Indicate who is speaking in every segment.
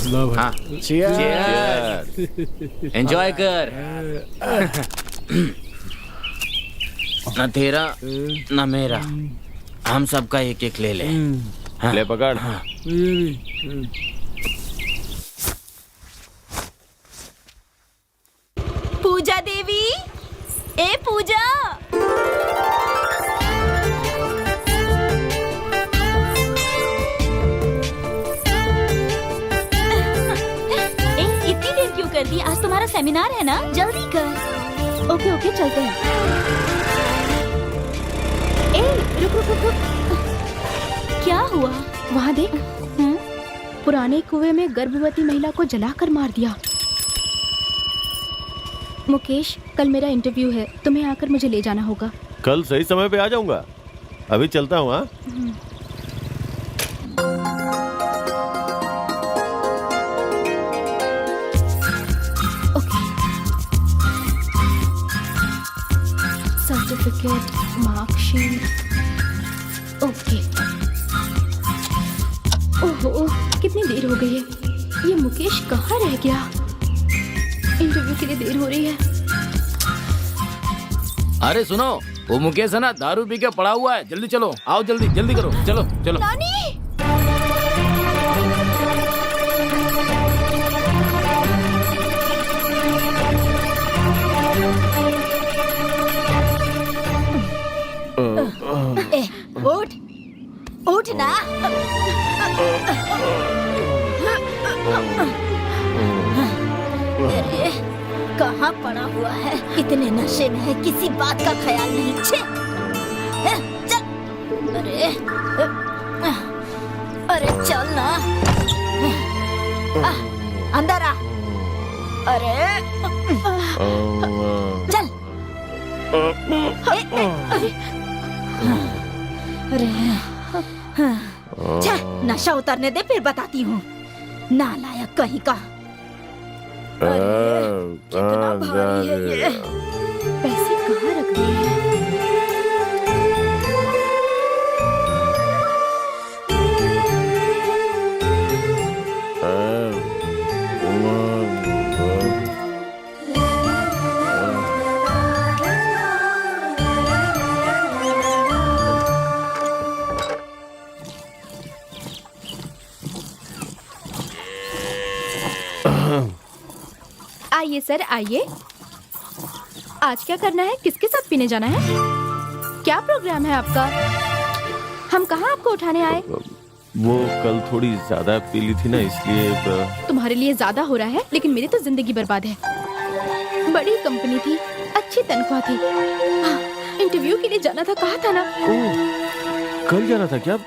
Speaker 1: हाँ, एंजॉय कर। न तेरा न मेरा, हम सबका एक एक ले ले। हाँ,
Speaker 2: ले पकड़।
Speaker 1: हाँ।
Speaker 3: पूजा देवी, ए पूजा। इतनी देर क्यों कर दी? आज तुम्हारा सेमिनार है ना, जल्दी कर। ओके ओके, चलते हैं। रुक रुक रुक रुक। क्या हुआ?
Speaker 4: वहाँ देख, पुराने कुएं में गर्भवती महिला को जलाकर मार दिया। मुकेश, कल मेरा इंटरव्यू है, तुम्हें आकर मुझे ले जाना होगा।
Speaker 2: कल सही समय पे आ जाऊंगा। अभी चलता हूँ। हाँ,
Speaker 4: सर्टिफिकेट, मार्कशीट। ओके। ओहो, कितनी देर हो गई है। ये मुकेश कहाँ रह गया? इंटरव्यू के लिए देर हो रही है।
Speaker 1: अरे सुनो, वो मुकेश है ना, दारू पी के पड़ा हुआ है। जल्दी चलो, आओ जल्दी जल्दी करो। चलो चलो।
Speaker 3: नानी, उठ उठ ना। अरे कहाँ पड़ा हुआ है? इतने नशे में है, किसी बात का ख्याल नहीं। छे, चल। अरे चल ना। अंदर आ। अरे चल। अरे नशा उतरने दे, फिर बताती हूँ। नालायक कहीं का। कितना भारी है ये।
Speaker 4: पैसे कहाँ रख दिए हैं? आइए सर, आइए। आज क्या करना है? किसके साथ पीने जाना है? क्या प्रोग्राम है आपका? हम कहाँ आपको उठाने आए?
Speaker 2: वो कल थोड़ी ज्यादा पी ली थी ना, इसलिए।
Speaker 4: तुम्हारे लिए ज्यादा हो रहा है, लेकिन मेरी तो जिंदगी बर्बाद है। बड़ी कंपनी थी, अच्छी तनख्वाह थी। इंटरव्यू के लिए जाना था, कहा था ना।
Speaker 2: कल जाना था क्या?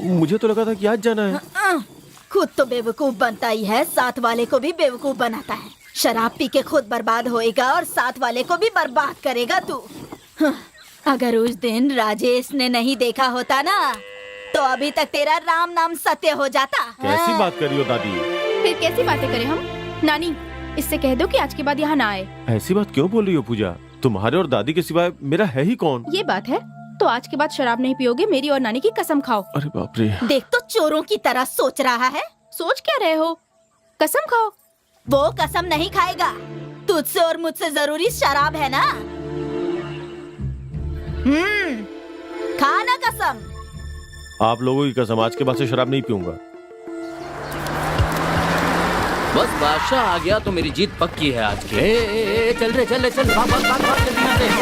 Speaker 2: मुझे तो लगा था कि आज जाना है।
Speaker 3: खुद तो बेवकूफ बनता ही है, साथ वाले को भी बेवकूफ बनाता है। शराब पी के खुद बर्बाद होएगा और साथ वाले को भी बर्बाद करेगा तू। अगर उस दिन राजेश ने नहीं देखा होता ना, तो अभी तक तेरा राम नाम सत्य हो जाता।
Speaker 2: कैसी बात कर रही हो दादी?
Speaker 4: फिर कैसी बातें करें हम? नानी, इससे कह दो कि आज के बाद यहाँ ना आए।
Speaker 2: ऐसी बात क्यों बोल रही हो पूजा? तुम्हारे और दादी के सिवाय मेरा है ही कौन?
Speaker 4: ये बात है तो आज के बाद शराब नहीं पियोगे, मेरी और नानी की कसम खाओ।
Speaker 2: अरे बाप रे।
Speaker 3: देख तो चोरों की तरह सोच रहा है।
Speaker 4: सोच क्या रहे हो? कसम खाओ।
Speaker 3: वो कसम नहीं खाएगा। तुझसे और मुझसे जरूरी शराब है ना। खा ना कसम।
Speaker 2: आप लोगों की कसम, आज के बाद से शराब नहीं पीऊंगा।
Speaker 1: बस बादशाह आ गया तो मेरी जीत पक्की है आज की। चल रे, चल रे, चल। भाग भाग भाग भाग, जल्दी आ जा।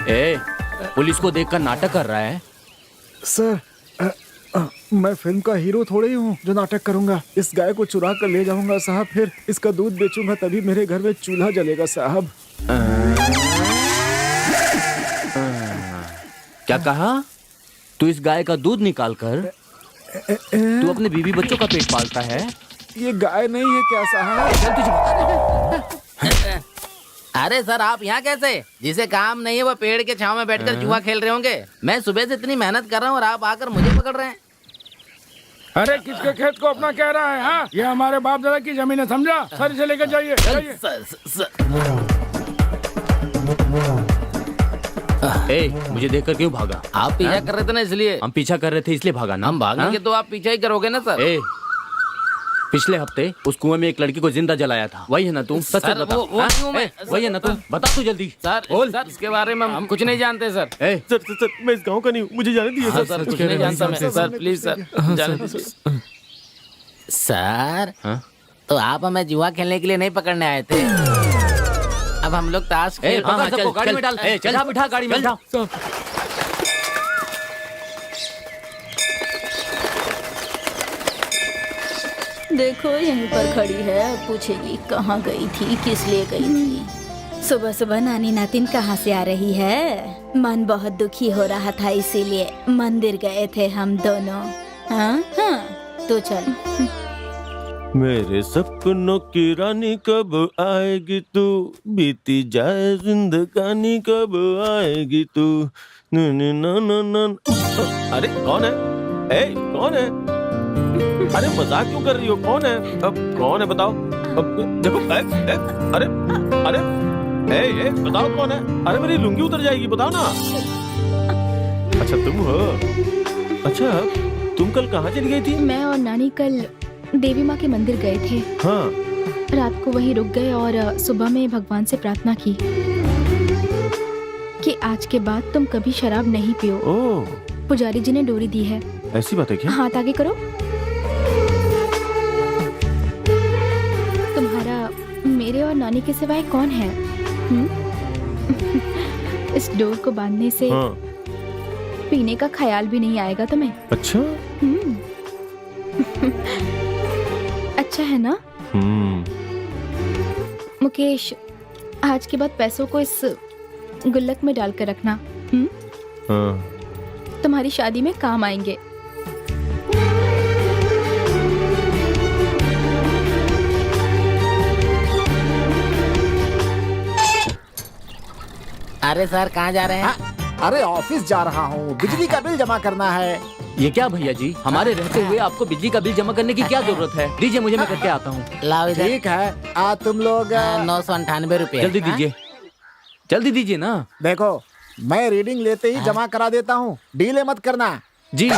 Speaker 1: ए, पुलिस को देखकर नाटक कर रहा है।
Speaker 5: सर, मैं फिल्म का हीरो थोड़े ही हूँ जो नाटक करूंगा। इस गाय को चुरा कर ले जाऊंगा साहब, फिर इसका दूध बेचूंगा, तभी मेरे घर में चूल्हा जलेगा साहब।
Speaker 1: क्या कहा? तू इस गाय का दूध निकाल कर तू अपने बीवी बच्चों का पेट पालता है?
Speaker 5: ये गाय नहीं है क्या साहब?
Speaker 6: अरे सर, आप यहाँ कैसे? जिसे काम नहीं है वो पेड़ के छांव में बैठकर जुआ खेल रहे होंगे। मैं सुबह से इतनी मेहनत कर रहा हूँ और आप आकर मुझे पकड़ रहे हैं।
Speaker 7: अरे किसके खेत को अपना कह रहा है? हाँ, ये हमारे बाप दादा की जमीन है, समझा? सर इसे लेकर जाइए।
Speaker 1: ए, मुझे देखकर क्यों भागा?
Speaker 6: आप पीछा कर रहे थे ना इसलिए।
Speaker 1: हम पीछा कर रहे थे इसलिए भागा ना?
Speaker 6: हम भागेंगे तो आप पीछा ही करोगे ना सर।
Speaker 1: ए, पिछले हफ्ते उस कुएं में एक लड़की को जिंदा जलाया था, वही है ना तुम? सच
Speaker 6: सर,
Speaker 1: बता।
Speaker 6: वो क्यों मैं-
Speaker 1: वही है ना तुम? बता तू जल्दी।
Speaker 6: सर,
Speaker 1: बोल।
Speaker 6: सर इसके बारे में हम कुछ नहीं जानते सर।
Speaker 1: ए,
Speaker 2: सर मैं इस गांव का नहीं हूँ, मुझे जाने दीजिए
Speaker 6: हाँ,
Speaker 2: सर।
Speaker 6: सर कुछ नहीं जानता मैं सर, प्लीज सर जाने दीजिए। सर
Speaker 1: हाँ?
Speaker 6: तो आप हमें जुआ खेलने के लिए नहीं पकड़ने आए थे। अब हम लोग ताश
Speaker 1: ए,
Speaker 6: खेल
Speaker 1: पकड़ सबको, गाड़ी में डाल। ए, चल बिठा गाड़ी में बिठा।
Speaker 3: देखो यहीं पर खड़ी है, पूछेगी कहाँ गई थी, किस लिए गई थी। सुबह सुबह नानी नातिन कहाँ से आ रही है? मन बहुत दुखी हो रहा था इसीलिए मंदिर गए थे हम दोनों। हाँ हाँ तो चल।
Speaker 2: मेरे सपनों की रानी कब आएगी तू, बीती जाए जिंदगानी कब आएगी तू। अरे कौन है? ए कौन है? अरे मजाक क्यों कर रही हो? कौन है? अब कौन है बताओ? अब देखो अरे अरे ए बताओ कौन है? अरे मेरी लुंगी उतर जाएगी, बताओ ना। अच्छा तुम हो? अच्छा तुम कल कहाँ चली गई थी?
Speaker 4: मैं और नानी कल देवी माँ के मंदिर गए थे।
Speaker 2: हाँ
Speaker 4: रात को वहीं रुक गए और सुबह में भगवान से प्रार्थना की कि आज के बाद तुम कभी शराब नहीं पियो।
Speaker 2: ओह
Speaker 4: पुजारी जी ने डोरी दी है।
Speaker 2: ऐसी बात है क्या?
Speaker 4: हाथ आगे करो। तुम्हारा मेरे और नानी के सिवाय कौन है? इस डोर को बांधने से
Speaker 2: हाँ।
Speaker 4: पीने का ख्याल भी नहीं आएगा तुम्हें।
Speaker 2: अच्छा
Speaker 4: अच्छा है ना? मुकेश, आज के बाद पैसों को इस गुल्लक में डालकर रखना।
Speaker 2: हाँ।
Speaker 4: तुम्हारी शादी में काम आएंगे।
Speaker 6: अरे सर कहाँ जा रहे हैं?
Speaker 5: अरे ऑफिस जा रहा हूँ, बिजली का बिल जमा करना है।
Speaker 1: ये क्या भैया जी, हमारे रहते हुए आपको बिजली का बिल जमा करने की क्या जरूरत है? दीजिए मुझे, मैं करके आता हूँ।
Speaker 6: लाओ इधर।
Speaker 5: ठीक है, तुम लोग
Speaker 6: 998 रुपए।
Speaker 1: जल्दी दीजिए, जल्दी दीजिए ना।
Speaker 5: देखो, मैं रीडिंग लेते ही जमा करा देता हूँ, डीले मत करना।
Speaker 1: जी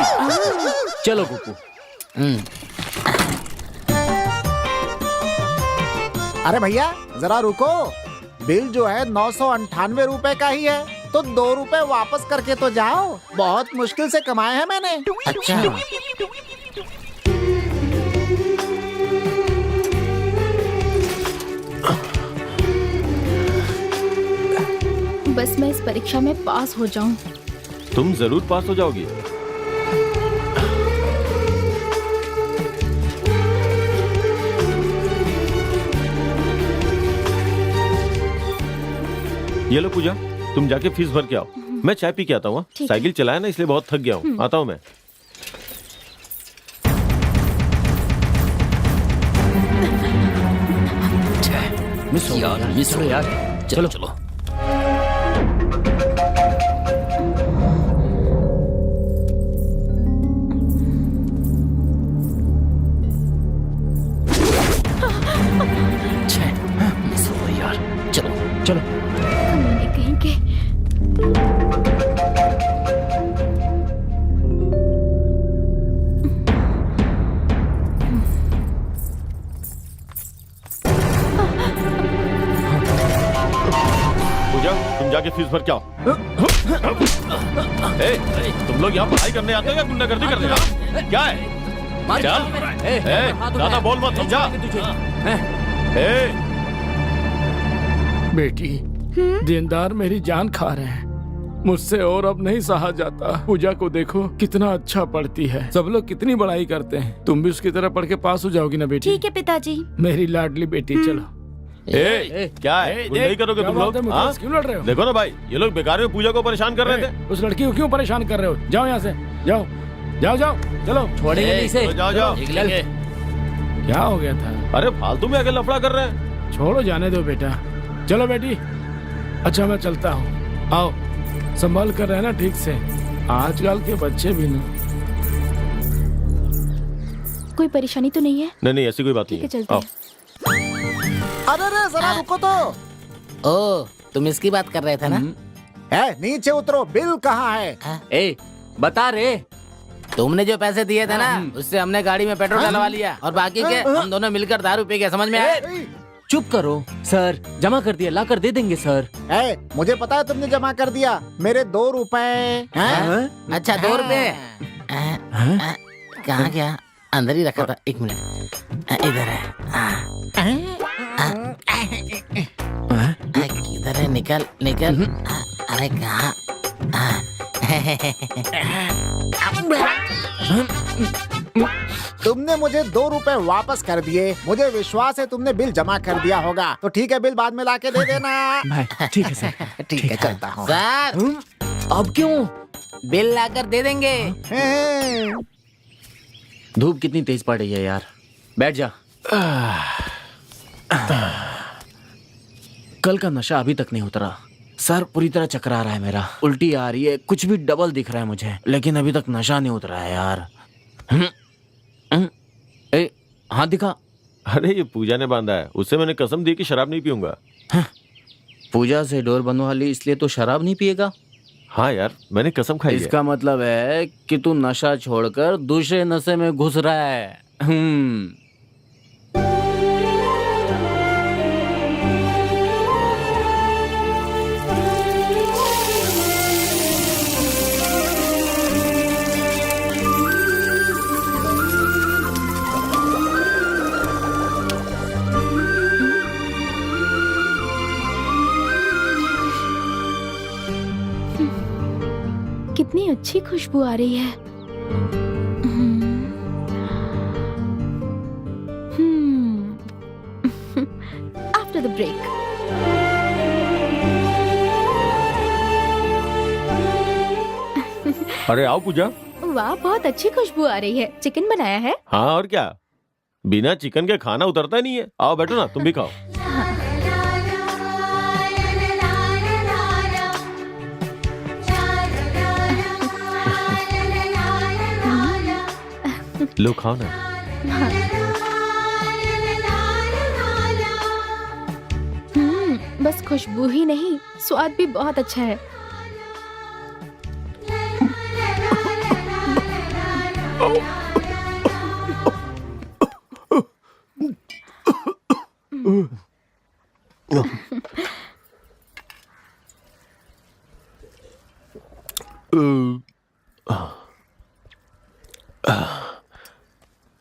Speaker 1: चलो कुकू।
Speaker 5: अरे भैया जरा रुको, बिल जो है 998 रुपए का ही है, तो 2 रुपए वापस करके तो जाओ। बहुत मुश्किल से कमाए हैं मैंने।
Speaker 6: अच्छा
Speaker 4: बस मैं इस परीक्षा में पास हो जाऊं।
Speaker 2: तुम जरूर पास हो जाओगी। ये लो पूजा, तुम जाके फीस भर के आओ, मैं चाय पी के आता हूँ।
Speaker 4: ठीक है।
Speaker 2: साइकिल चलाया ना इसलिए बहुत थक गया हूँ। आता हूँ मैं।
Speaker 1: मिस हो यार, चलो चलो।
Speaker 6: मिस हो गई यार, चलो
Speaker 1: चलो
Speaker 4: कमीने कहीं के।
Speaker 2: पूजा तुम जाके फीस भर के आओ। तुम लोग यहाँ पढ़ाई करने आते हो या गुंडागर्दी करने? क्या है? चल ज्यादा बोल मत, समझा?
Speaker 7: बेटी, देनदार मेरी जान खा रहे हैं, मुझसे और अब नहीं सहा जाता। पूजा को देखो कितना अच्छा पढ़ती है, सब लोग कितनी बड़ाई करते हैं। तुम भी उसकी तरह पढ़ के पास हो जाओगी ना बेटी?
Speaker 3: ठीक है पिताजी।
Speaker 7: मेरी लाडली बेटी, चलो।
Speaker 2: क्या है? गुंडाई करोगे तुम लोग? हाँ?
Speaker 7: क्यों लड़ रहे हो?
Speaker 2: देखो ना भाई, ये लोग बेकार में पूजा को परेशान कर रहे थे।
Speaker 7: उस लड़की को क्यों परेशान कर रहे हो? जाओ यहाँ से, जाओ जाओ जाओ, चलो।
Speaker 1: छोड़ेंगे नहीं इसे।
Speaker 2: जाओ जाओ।
Speaker 7: क्या हो गया था?
Speaker 2: अरे फालतू में आगे लफड़ा कर रहे हैं।
Speaker 7: छोड़ो, जाने दो बेटा। चलो बेटी। अच्छा मैं चलता हूँ, आओ संभाल कर रहना ठीक से। आजकल के बच्चे भी ना।
Speaker 4: कोई परेशानी तो नहीं है?
Speaker 2: नहीं ऐसी कोई बात
Speaker 4: ठीक
Speaker 2: नहीं
Speaker 4: है, चलते
Speaker 2: आओ।
Speaker 4: हैं।
Speaker 5: अरे जरा रुको तो।
Speaker 6: ओ तुम इसकी बात कर रहे थे ना?
Speaker 5: नीचे उतरो, बिल कहाँ है?
Speaker 1: ए बता रे।
Speaker 6: तुमने जो पैसे दिए थे ना, उससे हमने गाड़ी में पेट्रोल डलवा लिया और बाकी के हम दोनों मिलकर दारू पी गए। समझ में आया?
Speaker 1: चुप करो सर, जमा कर दिया, ला कर दे देंगे सर।
Speaker 5: मुझे पता है तुमने जमा कर दिया मेरे 2 रुपए।
Speaker 6: अच्छा 2 रुपए कहाँ गया? अंदर ही रखा था। 1 मिनट, इधर है। किधर है? निकल निकल। अरे कहाँ?
Speaker 5: तुमने मुझे 2 रुपए वापस कर दिए। मुझे विश्वास है तुमने बिल जमा कर दिया होगा। तो ठीक है, बिल बाद में लाके दे देना।
Speaker 1: भाई ठीक है सर।
Speaker 5: ठीक है, चलता हूँ।
Speaker 6: सर
Speaker 1: अब क्यों?
Speaker 6: बिल लाकर दे देंगे।
Speaker 1: धूप कितनी तेज पड़ रही है यार। बैठ जा। कल का नशा अभी तक नहीं उतरा। सर पूरी तरह चकरा रहा है मेरा, उल्टी आ रही है, कुछ भी डबल दिख रहा है मुझे, लेकिन अभी तक नशा नहीं उतरा है यार। ए हाथ दिखा।
Speaker 2: अरे ये पूजा ने बांधा है, उससे मैंने कसम दी कि शराब नहीं पीऊंगा।
Speaker 1: पूजा से डोर बनवा ली, इसलिए तो शराब नहीं पिएगा?
Speaker 2: हाँ यार, मैंने कसम खाई है।
Speaker 1: इसका मतलब है कि तू नशा छोड़कर दूसरे नशे में घुस रहा है।
Speaker 4: कितनी अच्छी खुशबू आ रही है। After the break.
Speaker 2: अरे आओ पूजा।
Speaker 4: वाह, बहुत अच्छी खुशबू आ रही है। चिकन बनाया है?
Speaker 2: हाँ और क्या, बिना चिकन के खाना उतरता नहीं है। आओ बैठो ना, तुम भी खाओ। लो खाओ ना।
Speaker 4: बस खुशबू ही नहीं, स्वाद भी बहुत अच्छा है।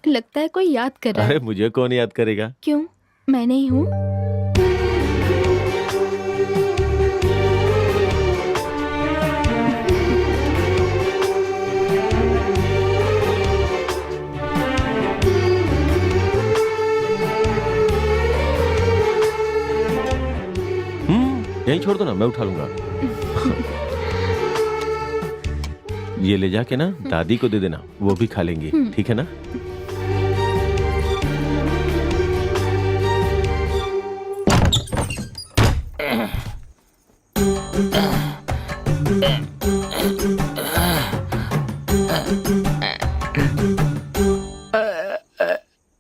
Speaker 4: लगता है कोई याद कर रहा है।
Speaker 2: अरे मुझे कौन याद करेगा?
Speaker 4: क्यों? मैं नहीं हूँ।
Speaker 2: यहीं छोड़ दो ना, मैं उठा लूंगा। ये ले जाके ना दादी को दे देना, वो भी खा लेंगी, ठीक है ना?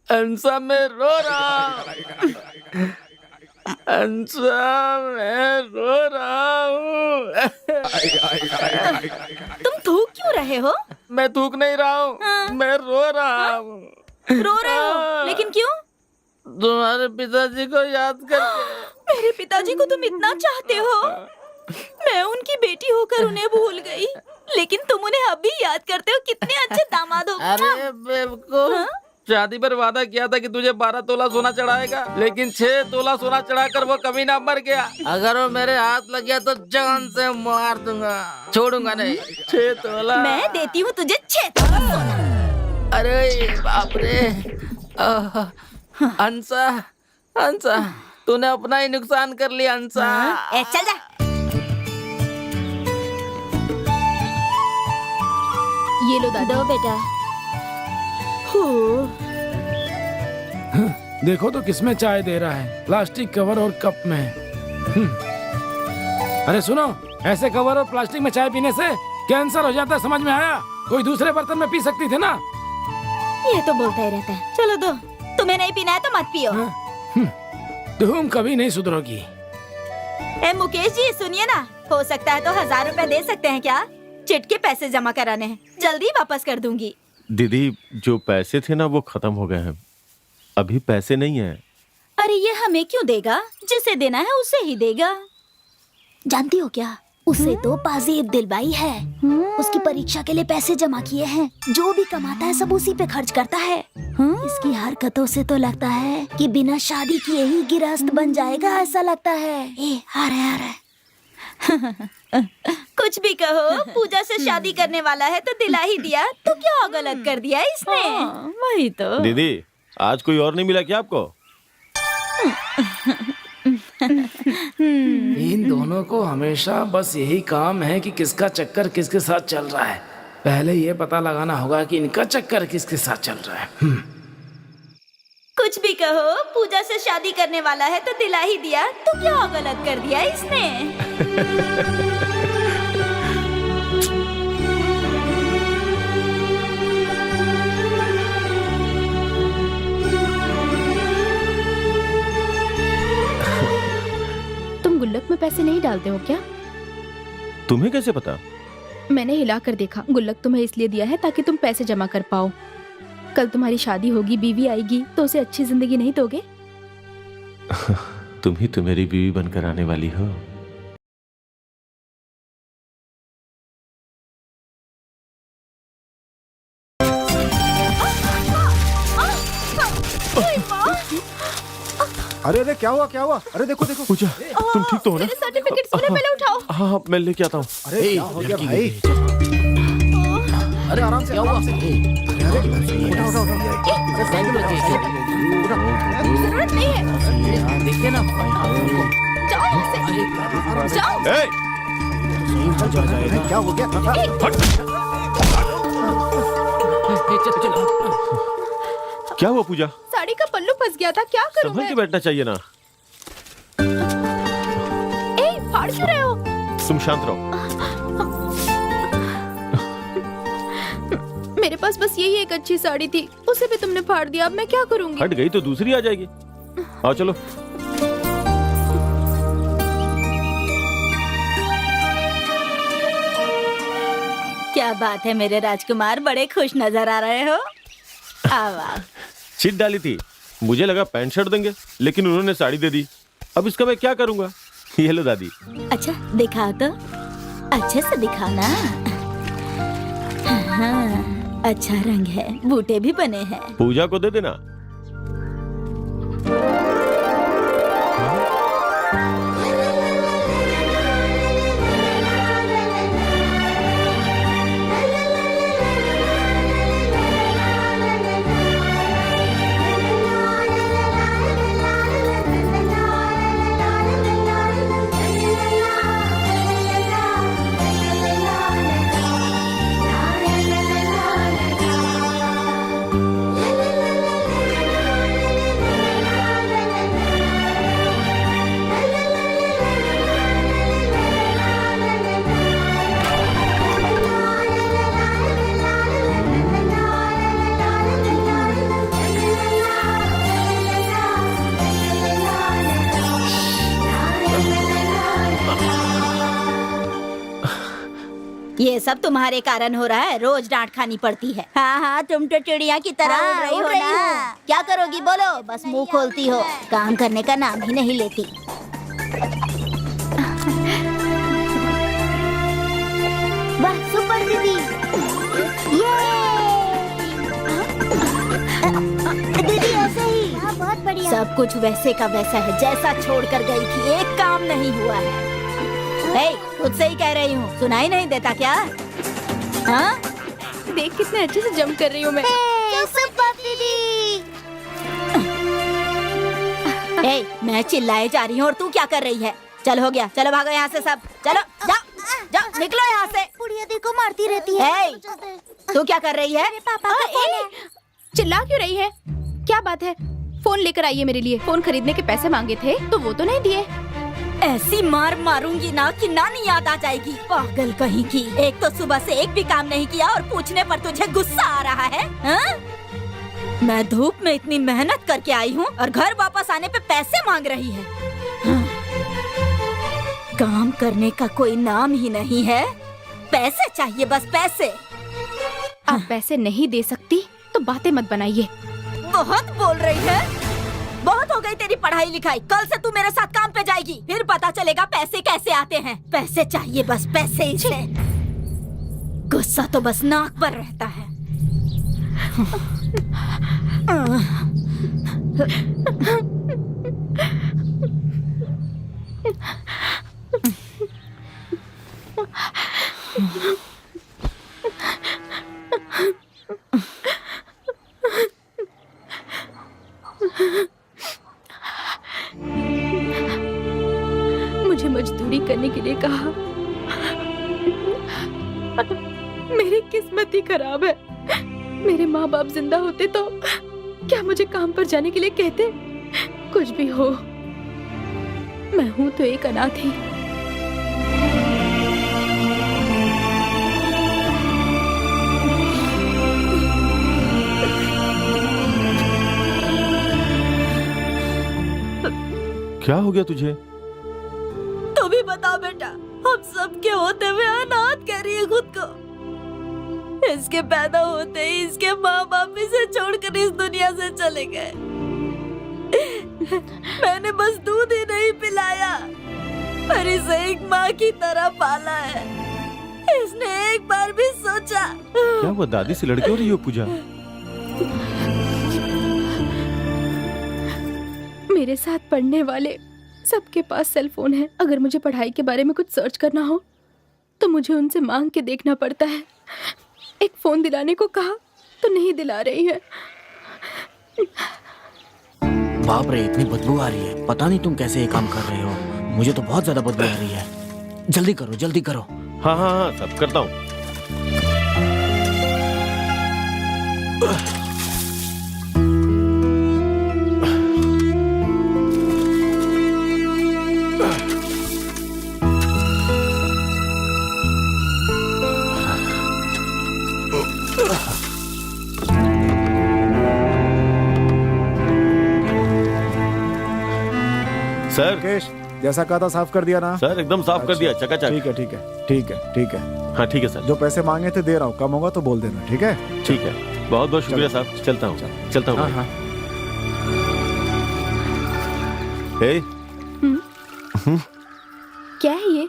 Speaker 1: अंसा मैं रो रहा हूँ। अंसा मैं रो रहा हूँ।
Speaker 3: तुम थूक क्यों रहे हो?
Speaker 1: मैं थूक नहीं रहा हूँ,
Speaker 3: हाँ।
Speaker 1: मैं रो रहा हूँ।
Speaker 3: रो रहे हो? लेकिन क्यों?
Speaker 1: तुम्हारे पिताजी को याद करके।
Speaker 3: मेरे पिताजी को तुम इतना चाहते हो? मैं उनकी बेटी होकर उन्हें भूल गई, लेकिन तुम उन्हें अब भी याद करते हो। कितने अच्छे दामाद हो।
Speaker 1: अरे बेवकूफ, शादी पर वादा किया था कि तुझे 12 तोला सोना चढ़ाएगा, लेकिन 6 तोला सोना चढ़ाकर वो कभी ना मर गया। अगर वो मेरे हाथ लग गया तो जान से मार दूंगा, छोड़ूंगा नहीं। 6 तोला
Speaker 3: मैं देती हूँ तुझे 6 तोला सोना।
Speaker 1: अरे बाप रे। अंसा, अंसा, तूने अपना ही नुकसान कर लिया अंसा।
Speaker 3: चल जा।
Speaker 4: ये लो दादा।
Speaker 3: दो बेटा।
Speaker 7: देखो तो किसमें चाय दे रहा है, प्लास्टिक कवर और कप में। अरे सुनो, ऐसे कवर और प्लास्टिक में चाय पीने से कैंसर हो जाता है, समझ में आया? कोई दूसरे बर्तन में पी सकती थी ना।
Speaker 3: ये तो बोलता ही रहता है। चलो दो, तुम्हें नहीं पीना है तो मत पियो।
Speaker 7: तुम कभी नहीं सुधरोगी।
Speaker 3: मुकेश जी सुनिए ना, हो सकता है तो 1000 रुपए दे सकते हैं क्या? चिट के पैसे जमा कराने हैं, जल्दी वापस कर दूंगी।
Speaker 2: दीदी जो पैसे थे ना वो खत्म हो गए हैं, अभी पैसे नहीं है।
Speaker 3: अरे ये हमें क्यों देगा? जिसे देना है उसे ही देगा।
Speaker 8: जानती हो क्या, उसे तो पाजीब दिलवाई है। उसकी परीक्षा के लिए पैसे जमा किए हैं। जो भी कमाता है सब उसी पे खर्च करता है। इसकी हरकतों से तो लगता है कि बिना शादी किए ही गिरहस्त बन जाएगा, ऐसा लगता है। आ रहा है।
Speaker 3: कुछ भी कहो, पूजा से शादी करने वाला है तो दिला ही दिया, तो क्या गलत कर दिया इसने? वही तो।
Speaker 2: दीदी आज कोई और नहीं मिला क्या आपको?
Speaker 7: इन दोनों को हमेशा बस यही काम है कि किसका चक्कर किसके साथ चल रहा है। पहले ये पता लगाना होगा कि इनका चक्कर किसके साथ चल रहा है।
Speaker 3: कुछ भी कहो, पूजा से शादी करने वाला है तो दिला ही दिया, तो क्या गलत कर दिया इसने?
Speaker 4: तुम गुल्लक में पैसे नहीं डालते हो क्या?
Speaker 2: तुम्हें कैसे पता?
Speaker 4: मैंने हिला कर देखा। गुल्लक तुम्हें इसलिए दिया है ताकि तुम पैसे जमा कर पाओ। कल तुम्हारी शादी होगी, बीवी आएगी, तो उसे अच्छी जिंदगी नहीं दोगे?
Speaker 2: तुम ही तो मेरी बीवी बनकर आने वाली हो।
Speaker 5: अरे अरे क्या हुआ क्या हुआ? अरे देखो देखो।
Speaker 2: पूजा तुम ठीक तो हो ना?
Speaker 4: मेरे सर्टिफिकेट्स मुझे पहले उठाओ।
Speaker 2: हाँ हाँ मैं लेके आता हूँ।
Speaker 5: अरे क्या हो गया भाई?
Speaker 1: अरे आराम से, आराम से।
Speaker 5: उठा उठा
Speaker 4: जरूरत नहीं है,
Speaker 1: देखिए ना।
Speaker 4: जाओ यहाँ से, जाओ।
Speaker 5: उठा। क्या हो गया?
Speaker 2: क्या हुआ पूजा?
Speaker 4: साड़ी का पल्लू फंस गया था, क्या करूं
Speaker 2: संभल
Speaker 4: मैं?
Speaker 2: के बैठना चाहिए ना।
Speaker 4: फाड़ क्यों रहे हो?
Speaker 2: तुम शांत रहो।
Speaker 4: मेरे पास बस यही एक अच्छी साड़ी थी, उसे भी तुमने फाड़ दिया। अब मैं क्या करूंगी?
Speaker 2: हट गई तो दूसरी आ जाएगी। आओ चलो।
Speaker 3: क्या बात है मेरे राजकुमार, बड़े खुश नजर आ रहे हो। आओ।
Speaker 2: चिट डाली थी, मुझे लगा पैंट शर्ट देंगे, लेकिन उन्होंने साड़ी दे दी। अब इसका मैं क्या करूंगा? ये लो दादी।
Speaker 3: अच्छा दिखाओ तो, अच्छे से दिखाओ ना। हाँ, अच्छा रंग है, बूटे भी बने हैं।
Speaker 2: पूजा को दे देना।
Speaker 3: ये सब तुम्हारे कारण हो रहा है, रोज डांट खानी पड़ती है। हाँ हाँ, तुम तो चिड़िया की तरह उड़ रही हो ना। क्या करोगी बोलो? बस मुंह खोलती हो, काम करने का नाम ही नहीं लेती।
Speaker 8: वाह सुपर दीदी। दीदी ऐसे ही। हाँ बहुत बढ़िया।
Speaker 3: सब कुछ वैसे का वैसा है जैसा छोड़ कर गई थी, एक काम नहीं हुआ है। खुद से ही कह रही हूँ, सुनाई नहीं देता क्या? हाँ?
Speaker 4: देख कितने अच्छे से जंप कर रही हूँ मैं।
Speaker 8: सुपर दीदी।
Speaker 3: मैं चिल्लाए जा रही हूँ और तू क्या कर रही है? चल हो गया, चलो भागो यहाँ से सब। चलो जाओ जाओ, निकलो यहाँ से।
Speaker 8: बुढ़िया देखो मारती रहती है।
Speaker 3: तू क्या कर रही है?
Speaker 8: पापा का फोन है।
Speaker 4: चिल्ला क्यों रही है? क्या बात है? फोन लेकर आइए मेरे लिए। फोन खरीदने के पैसे मांगे थे तो वो तो नहीं दिए।
Speaker 3: ऐसी मार मारूंगी ना कि नानी याद आ जाएगी। पागल कहीं की। एक तो सुबह से एक भी काम नहीं किया और पूछने पर तुझे गुस्सा आ रहा है, हाँ? मैं धूप में इतनी मेहनत करके आई हूँ और घर वापस आने पे पैसे मांग रही है। हाँ। काम करने का कोई नाम ही नहीं है। पैसे चाहिए, बस पैसे।
Speaker 4: आप पैसे नहीं दे सकती तो बातें मत बनाइए।
Speaker 3: बहुत बोल रही है। बहुत हो गई तेरी पढ़ाई लिखाई। कल से तू मेरे साथ काम पे जाएगी, फिर पता चलेगा पैसे कैसे आते हैं। पैसे चाहिए, बस पैसे। इसे गुस्सा तो बस नाक पर रहता है।
Speaker 4: मुझे मजदूरी करने के लिए कहा। मेरी किस्मत ही खराब है। मेरे माँ बाप जिंदा होते तो क्या मुझे काम पर जाने के लिए कहते? कुछ भी हो, मैं हूँ तो एक अनाथ ही।
Speaker 2: क्या हो गया तुझे?
Speaker 3: तू भी बता बेटा, हम सब के होते हुए अनाथ कह रही है खुद को। इसके पैदा होते ही इसके माँ बाप इसे छोड़कर इस दुनिया से चले गए। मैंने बस दूध ही नहीं पिलाया, पर इसे एक माँ की तरह पाला है। इसने एक बार भी सोचा।
Speaker 2: क्या हुआ? दादी से लड़के हो रही हो पूजा?
Speaker 4: मेरे साथ पढ़ने वाले सबके पास सेल फोन है। अगर मुझे पढ़ाई के बारे में कुछ सर्च करना हो तो मुझे उनसे मांग के देखना पड़ता है। एक फोन दिलाने को कहा तो नहीं दिला रही है।
Speaker 9: बाप रे, इतनी बदबू आ रही है। पता नहीं तुम कैसे ये काम कर रहे हो। मुझे तो बहुत ज्यादा बदबू आ रही है। जल्दी करो, जल्दी करो।
Speaker 2: हाँ हाँ हाँ, सब करता हूँ। सर,
Speaker 5: राकेश, जैसा कहा था साफ कर दिया ना?
Speaker 2: सर एकदम साफ कर दिया, चकाचक।
Speaker 5: ठीक है, ठीक है, ठीक है, ठीक है।
Speaker 2: हाँ ठीक है सर।
Speaker 5: जो पैसे मांगे थे दे रहा हूँ, कम होगा तो बोल देना, ठीक है?
Speaker 2: ठीक है, बहुत बहुत शुक्रिया साहब। चलता हूँ, चलता हूँ।
Speaker 5: हाँ हाँ।
Speaker 2: ए,
Speaker 4: क्या है ये?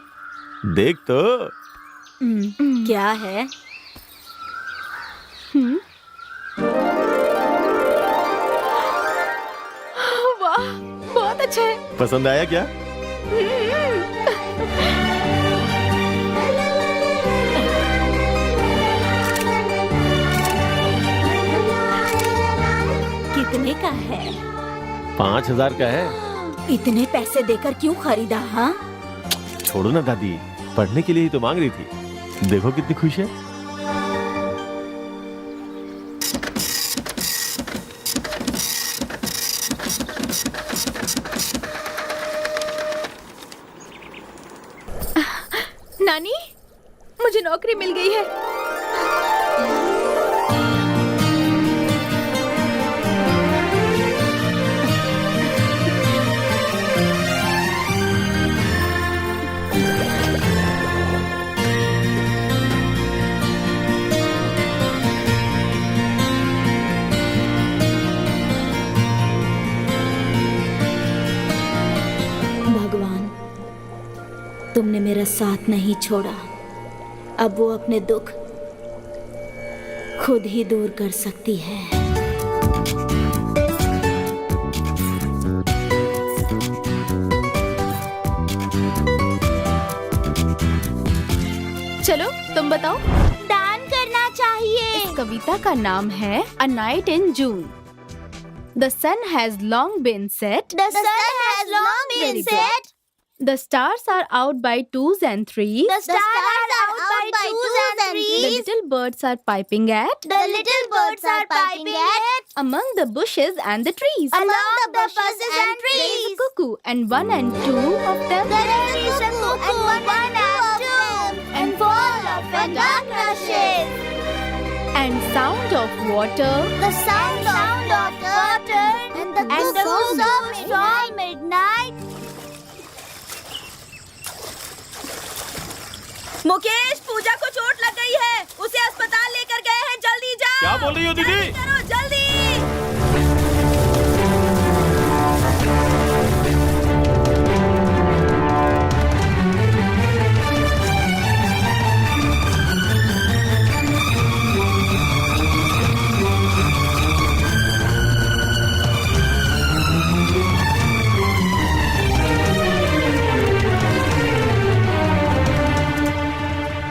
Speaker 2: देख तो।
Speaker 3: क्या है?
Speaker 4: वाह, बहुत अच्छा है।
Speaker 2: पसंद आया क्या?
Speaker 3: कितने का है?
Speaker 2: 5,000 का है।
Speaker 3: इतने पैसे देकर क्यों खरीदा? हाँ,
Speaker 2: छोड़ो ना दादी, पढ़ने के लिए ही तो मांग रही थी। देखो कितनी खुश है।
Speaker 4: नानी, मुझे नौकरी मिल गई है।
Speaker 3: भगवान, तुमने मेरा साथ नहीं छोड़ा। अब वो अपने दुख खुद ही दूर कर सकती है।
Speaker 4: चलो तुम बताओ।
Speaker 8: दान करना चाहिए।
Speaker 4: इस कविता का नाम है a night in June. The sun has long been set.
Speaker 8: The sun has long
Speaker 4: Very
Speaker 8: been
Speaker 4: good.
Speaker 8: set.
Speaker 4: The stars are out by twos and threes.
Speaker 8: The stars are out by twos and
Speaker 4: The
Speaker 8: threes.
Speaker 4: little birds are piping at
Speaker 8: The little birds are piping at
Speaker 4: among the bushes and the trees.
Speaker 8: among the bushes and
Speaker 4: There is
Speaker 8: trees.
Speaker 4: a cuckoo, and one and two of them.
Speaker 8: There is a cuckoo and one and two, and full of dark rushes.
Speaker 4: And sound of water.
Speaker 8: The sound of water and the cuckoo song from midnight.
Speaker 3: Mukesh, Puja को चोट लग गई है, उसे अस्पताल लेकर गए हैं, जल्दी जाओ।
Speaker 2: क्या बोल रही हो दीदी?
Speaker 3: जल्दी करो, जल्दी।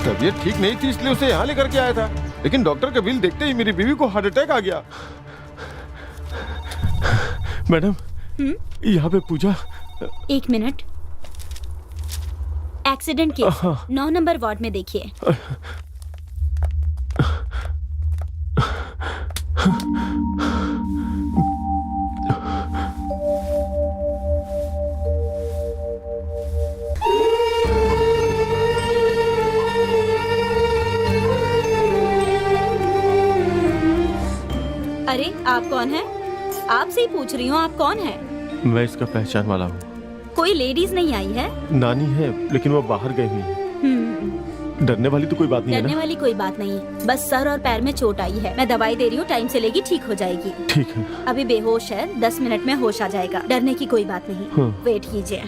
Speaker 2: तबीयत ठीक नहीं थी इसलिए उसे यहाँ लेकर के आया था, लेकिन डॉक्टर का बिल देखते ही मेरी बीवी को हार्ट अटैक आ गया। मैडम, यहाँ पे पूजा।
Speaker 8: 1 minute. Accident case 9 number ward में देखिए।
Speaker 3: अरे, आप कौन हैं? आपसे ही पूछ रही हूँ, आप कौन हैं?
Speaker 2: मैं इसका पहचान वाला हूँ।
Speaker 3: कोई लेडीज नहीं आई है?
Speaker 2: नानी है, लेकिन वो बाहर गई हुई है। डरने वाली तो कोई बात नहीं है
Speaker 3: डरने
Speaker 2: ना?
Speaker 3: वाली कोई बात नहीं है, बस सर और पैर में चोट आई है। मैं दवाई दे रही हूँ, टाइम से लेगी, ठीक हो जाएगी।
Speaker 2: ठीक है।
Speaker 3: अभी बेहोश है, 10 मिनट में होश आ जाएगा। डरने की कोई बात नहीं,
Speaker 2: हाँ।
Speaker 3: वेट कीजिए।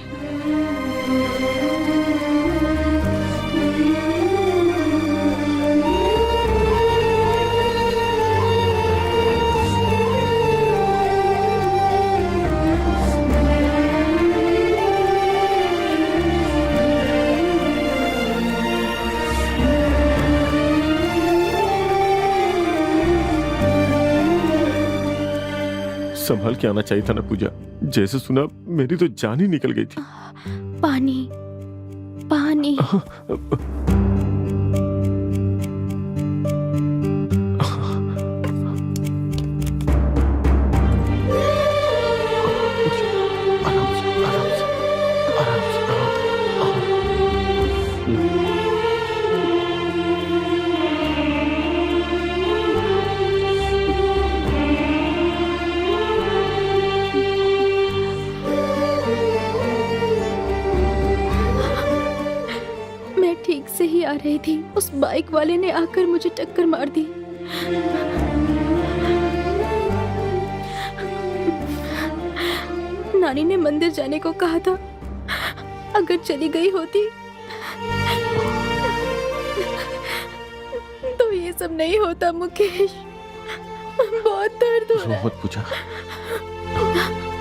Speaker 2: संभल के आना चाहिए था ना पूजा। जैसे सुना मेरी तो जान ही निकल गई थी।
Speaker 4: पानी, पानी।
Speaker 2: आराम से, आराम से, आराम से।
Speaker 4: मैं ठीक से ही आ रही थी, उस बाइक वाले ने आकर मुझे टक्कर मार दी। नानी ने मंदिर जाने को कहा था, अगर चली गई होती तो ये सब नहीं होता। मुकेश, बहुत दर्द हो रहा है।
Speaker 2: मत पूजा,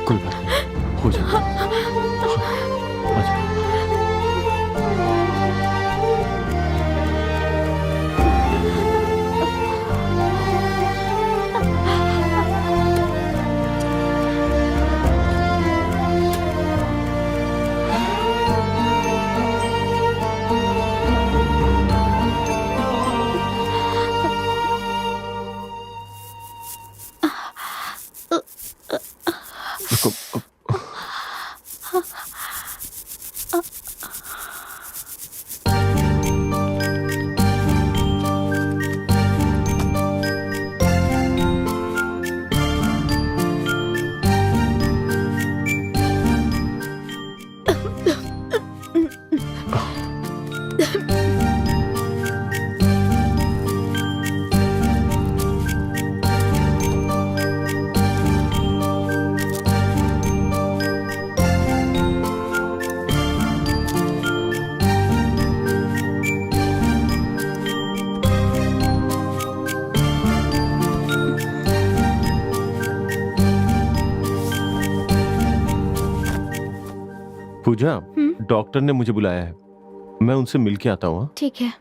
Speaker 2: कोई बात नहीं, हो जाएगा। आ जाओ। रुको। पूजा, डॉक्टर ने मुझे बुलाया है, मैं उनसे मिल के आता हूँ।
Speaker 4: ठीक है।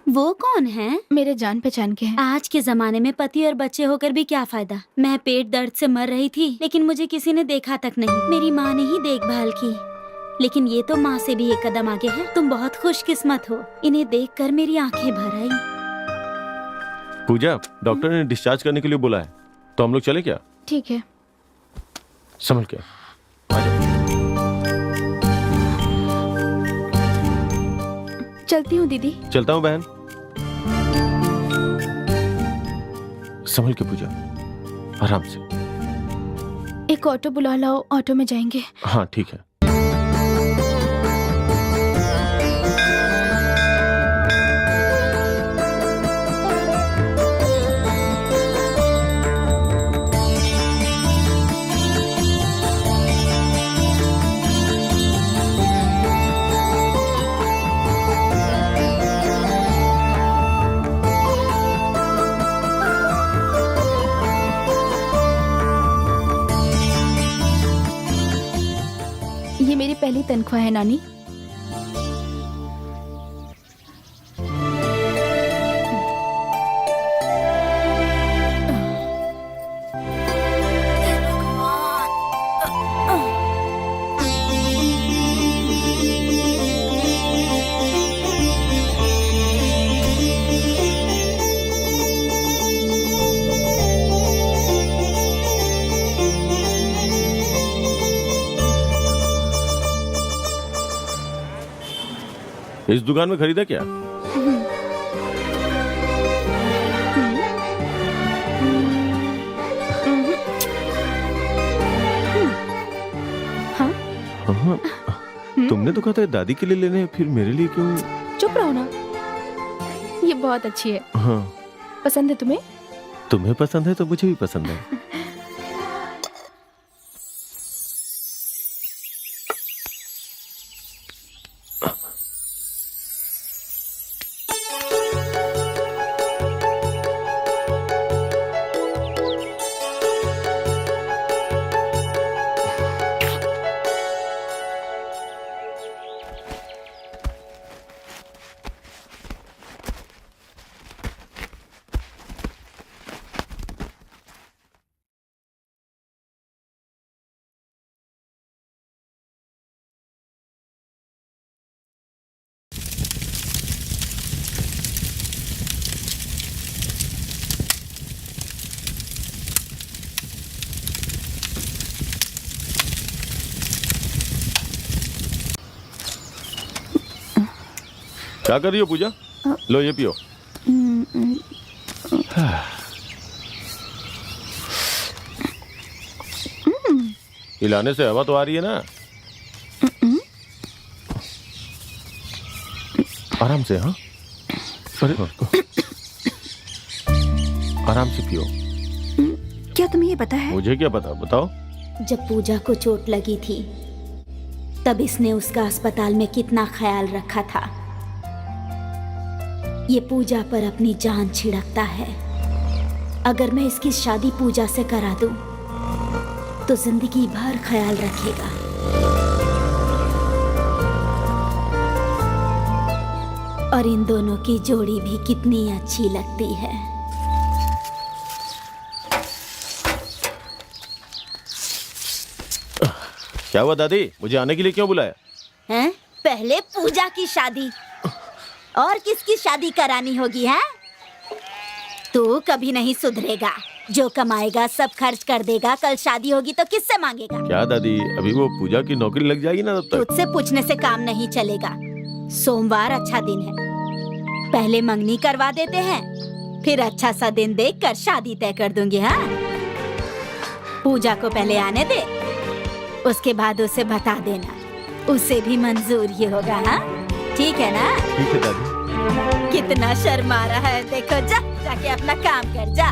Speaker 8: वो कौन है?
Speaker 4: मेरे जान पहचान के हैं।
Speaker 8: आज के जमाने में पति और बच्चे होकर भी क्या फायदा। मैं पेट दर्द से मर रही थी, लेकिन मुझे किसी ने देखा तक नहीं। मेरी माँ ने ही देखभाल की, लेकिन ये तो माँ से भी एक कदम आगे है। तुम बहुत खुशकिस्मत हो। इन्हें देखकर मेरी आंखें भर आई।
Speaker 2: पूजा, डॉक्टर ने डिस्चार्ज करने के लिए बोला है, तो हम लोग चले क्या?
Speaker 4: ठीक है।
Speaker 2: संभल के आ जाओ।
Speaker 4: चलती हूँ दीदी।
Speaker 2: चलता हूँ बहन। संभल के पूजा, आराम से।
Speaker 4: एक ऑटो बुला लाओ, ऑटो में जाएंगे।
Speaker 2: हाँ ठीक है।
Speaker 4: तनख्वाह है नानी?
Speaker 2: इस दुकान में खरीदा क्या?
Speaker 4: हाँ?
Speaker 2: हाँ, तुमने तो कहा था दादी के लिए लेने हैं, फिर मेरे लिए क्यों?
Speaker 4: चुप रहो ना, ये बहुत अच्छी है।
Speaker 2: हाँ,
Speaker 4: पसंद है तुम्हें?
Speaker 2: तुम्हें पसंद है तो मुझे भी पसंद है। क्या कर रही हो पूजा? लो ये पियो। हिलाने से हवा तो आ रही है ना? आराम से। हाँ, अरे आराम से पियो।
Speaker 3: क्या तुम्हें ये पता है?
Speaker 2: मुझे क्या पता, बताओ।
Speaker 3: जब पूजा को चोट लगी थी तब इसने उसका अस्पताल में कितना ख्याल रखा था। ये पूजा पर अपनी जान छिड़कता है। अगर मैं इसकी शादी पूजा से करा दूं तो जिंदगी भर ख्याल रखेगा। और इन दोनों की जोड़ी भी कितनी अच्छी लगती है।
Speaker 2: क्या हुआ दादी, मुझे आने के लिए क्यों बुलाया?
Speaker 3: हैं? पहले पूजा की शादी और किसकी शादी करानी होगी है? तू कभी नहीं सुधरेगा। जो कमाएगा सब खर्च कर देगा। कल शादी होगी तो किससे मांगेगा?
Speaker 2: क्या दादी, अभी वो पूजा की नौकरी लग जाएगी ना तब तक।
Speaker 3: तुझसे पूछने से काम नहीं चलेगा। सोमवार अच्छा दिन है, पहले मंगनी करवा देते हैं, फिर अच्छा सा दिन देख कर शादी तय कर दूंगी। हाँ, पूजा को पहले आने दे, उसके बाद उसे बता देना। उसे भी मंजूर ही होगा। हाँ, ठीक है ना?
Speaker 2: ठीक है दादी।
Speaker 3: कितना शर्मा रहा है, देखो। जा जाके अपना काम कर जा।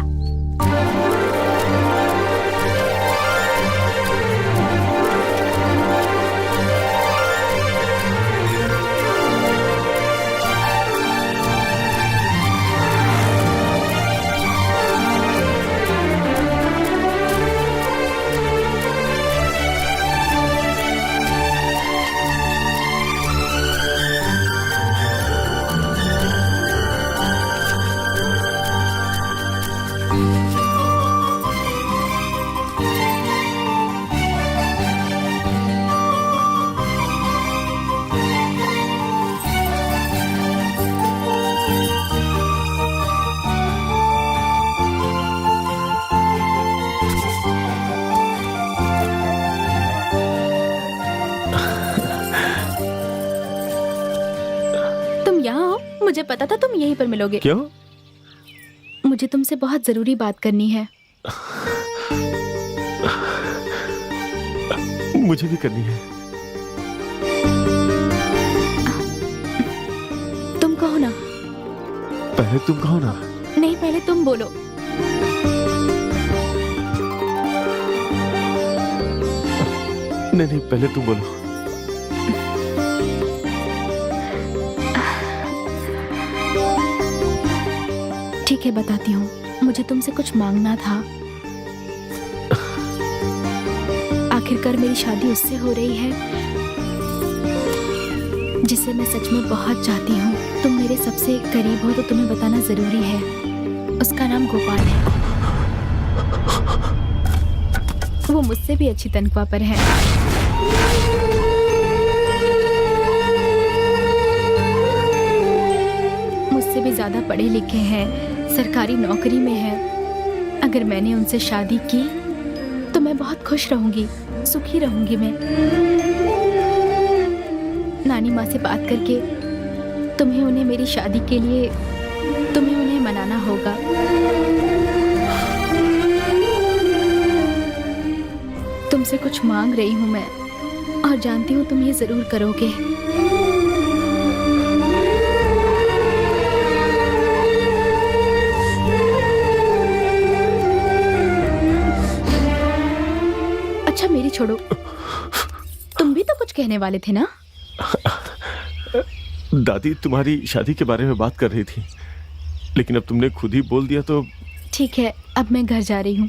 Speaker 4: मुझे पता था तुम यहीं पर मिलोगे।
Speaker 2: क्यों?
Speaker 4: मुझे तुमसे बहुत जरूरी बात करनी है।
Speaker 2: मुझे भी करनी है।
Speaker 4: तुम कहो ना।
Speaker 2: पहले तुम कहो ना।
Speaker 4: नहीं, पहले तुम बोलो।
Speaker 2: नहीं, पहले तुम बोलो।
Speaker 4: ठीक है, बताती हूँ। मुझे तुमसे कुछ मांगना था। आखिरकार मेरी शादी उससे हो रही है जिसे मैं सच में बहुत चाहती हूँ। तुम मेरे सबसे करीब हो तो तुम्हें बताना जरूरी है। उसका नाम गोपाल है। वो मुझसे भी अच्छी तनख्वाह पर है। मुझसे भी ज्यादा पढ़े लिखे हैं, सरकारी नौकरी में है। अगर मैंने उनसे शादी की तो मैं बहुत खुश रहूंगी, सुखी रहूंगी। मैं नानी माँ से बात करके तुम्हें उन्हें मेरी शादी के लिए तुम्हें उन्हें मनाना होगा। तुमसे कुछ मांग रही हूँ मैं, और जानती हूँ तुम ये जरूर करोगे। अच्छा मेरी छोड़ो, तुम भी तो कुछ कहने वाले थे ना?
Speaker 2: दादी तुम्हारी शादी के बारे में बात कर रही थी, लेकिन अब तुमने खुद ही बोल दिया तो।
Speaker 4: ठीक है, अब मैं घर जा रही हूँ।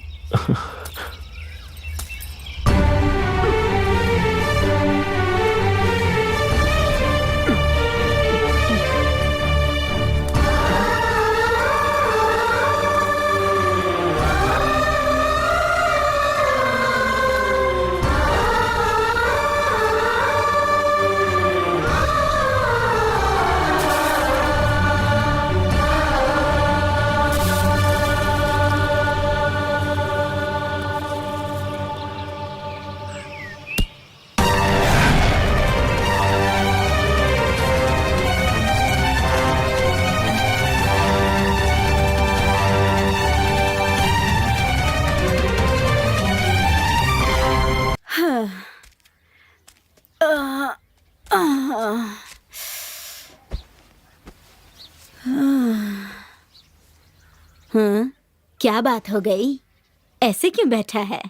Speaker 3: क्या बात हो गई? ऐसे क्यों बैठा है?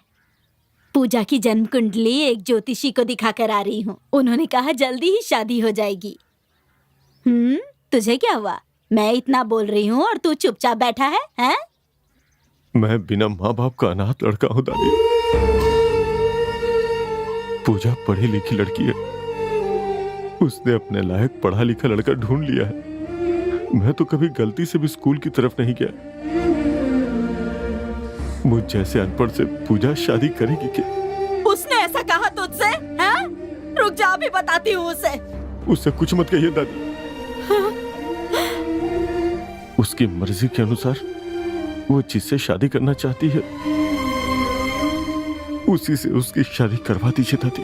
Speaker 3: पूजा की जन्म कुंडली एक ज्योतिषी को दिखा कर आ रही हूँ। उन्होंने कहा जल्दी ही शादी हो जाएगी। तुझे क्या हुआ? मैं इतना बोल रही हूँ और तू चुपचाप बैठा है, हैं?
Speaker 2: मैं बिना माँ बाप का अनाथ लड़का हूँ दादी। पूजा पढ़ी लिखी लड़की है, उसने अपने लायक पढ़ा लिखा लड़का ढूंढ लिया है। मैं तो कभी गलती से भी स्कूल की तरफ नहीं गया। मुझ जैसे अनपढ़ से पूजा शादी करेगी क्या?
Speaker 3: उसने ऐसा कहा तुझसे? हैं? रुक जा, अभी बताती हूँ उसे।
Speaker 2: उससे कुछ मत कहिए दादी। उसकी मर्जी के अनुसार वो जिससे शादी करना चाहती है उसी से उसकी शादी करवा दीजिए दादी।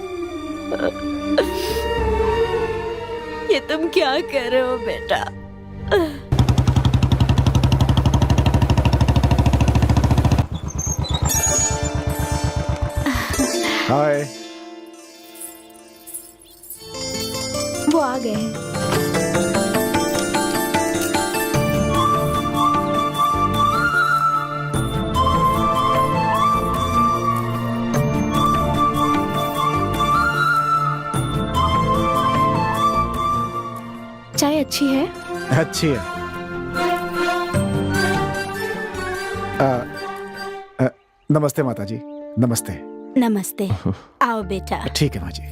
Speaker 3: ये तुम क्या कर रहे हो बेटा?
Speaker 5: हाय।
Speaker 4: वो आ गए हैं। चाय अच्छी है?
Speaker 5: अच्छी है। नमस्ते माताजी। नमस्ते।
Speaker 3: नमस्ते। आओ बेटा।
Speaker 5: ठीक है माँ जी।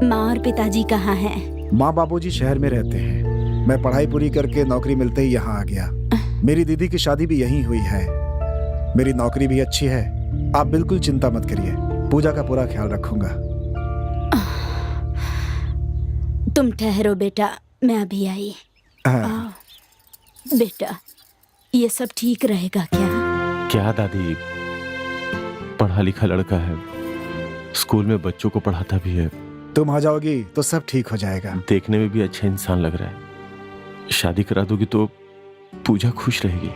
Speaker 3: माँ और पिताजी कहाँ हैं?
Speaker 5: माँ बाबूजी शहर में रहते हैं। मैं पढ़ाई पूरी करके नौकरी मिलते ही यहाँ आ गया। मेरी दीदी की शादी भी यहीं हुई है। मेरी नौकरी भी अच्छी है। आप बिल्कुल चिंता मत करिए, पूजा का पूरा ख्याल रखूंगा।
Speaker 3: तुम ठहरो बेटा, मैं अभी आई।
Speaker 5: हाँ।
Speaker 3: बेटा, ये सब ठीक रहेगा क्या?
Speaker 2: क्या दादी, पढ़ा लिखा लड़का है, स्कूल में बच्चों को पढ़ाता भी है।
Speaker 5: तुम आ जाओगी तो सब ठीक हो जाएगा।
Speaker 2: देखने में भी अच्छा इंसान लग रहा है। शादी करा दोगी तो पूजा खुश रहेगी।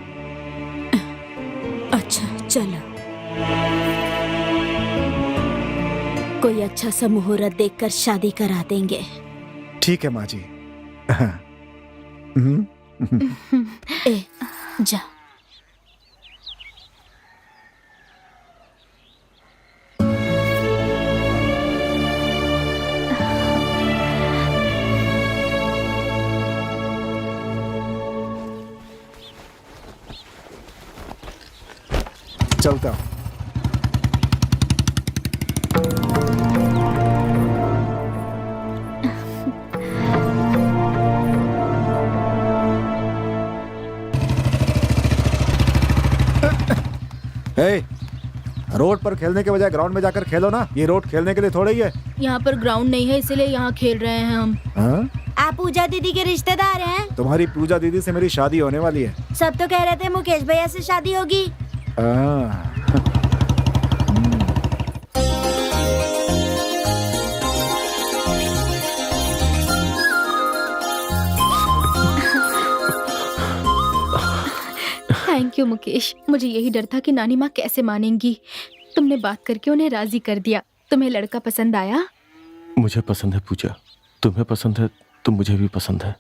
Speaker 3: अच्छा चलो, कोई अच्छा सा मुहूर्त देखकर शादी करा देंगे।
Speaker 5: ठीक है माँ जी।
Speaker 3: ए, जा।
Speaker 5: चलता हूँ। ए, रोड पर खेलने के बजाय ग्राउंड में जाकर खेलो ना। ये रोड खेलने के लिए थोड़ा ही है।
Speaker 4: यहाँ पर ग्राउंड नहीं है इसलिए यहाँ खेल रहे हैं हम।
Speaker 5: हाँ?
Speaker 8: आप पूजा दीदी के रिश्तेदार हैं?
Speaker 5: तुम्हारी पूजा दीदी से मेरी शादी होने वाली है।
Speaker 8: सब तो कह रहे थे मुकेश भैया से शादी होगी।
Speaker 4: Thank you Mukesh. मुझे यही डर था कि नानी माँ कैसे मानेंगी। तुमने बात करके उन्हें राजी कर दिया। तुम्हें लड़का पसंद आया?
Speaker 2: मुझे पसंद है पूजा, तुम्हें पसंद है तो मुझे भी पसंद है।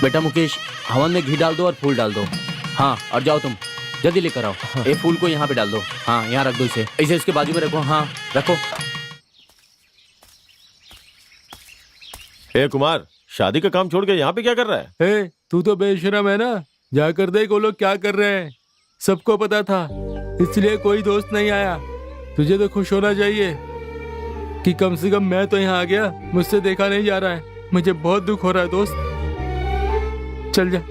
Speaker 9: बेटा मुकेश, हवन में घी डाल दो और फूल डाल दो। हाँ, और जाओ तुम जल्दी लेकर आओ। ये फूल को यहाँ पे डाल दो। हाँ, यहाँ रख दो इसे। इसे इसके बाजू में रखो। हाँ, रखो।
Speaker 2: ए कुमार, शादी का काम छोड़ के यहाँ पे क्या कर रहा है?
Speaker 7: ए, तू तो बेशरम है ना। जाकर देख वो लोग क्या कर रहे हैं। सबको पता था इसलिए कोई दोस्त नहीं आया। तुझे तो खुश होना चाहिए कि कम से कम मैं तो यहाँ आ गया। मुझसे देखा नहीं जा रहा है। मुझे बहुत दुख हो रहा है दोस्त। चल जा।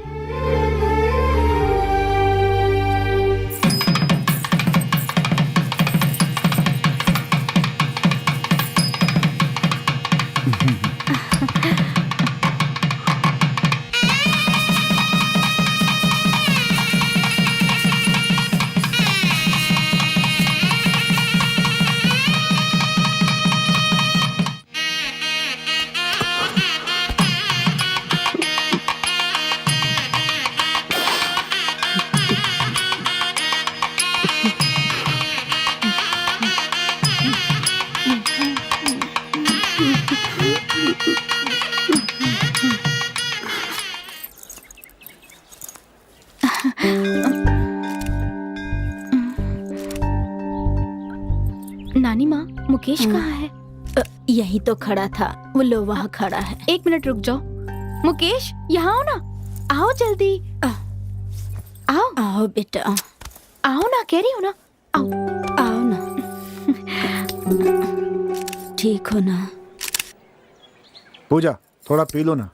Speaker 4: नानी माँ, मुकेश कहाँ है?
Speaker 3: यही तो खड़ा था। वो लो वहाँ खड़ा है।
Speaker 4: 1 मिनट रुक जाओ। मुकेश, यहाँ आओ ना। आओ जल्दी। आओ
Speaker 3: आओ बेटा,
Speaker 4: आओ ना, कह रही हो ना। आओ
Speaker 3: आओ ना। ठीक हो ना?
Speaker 5: पूजा, थोड़ा पी लो ना।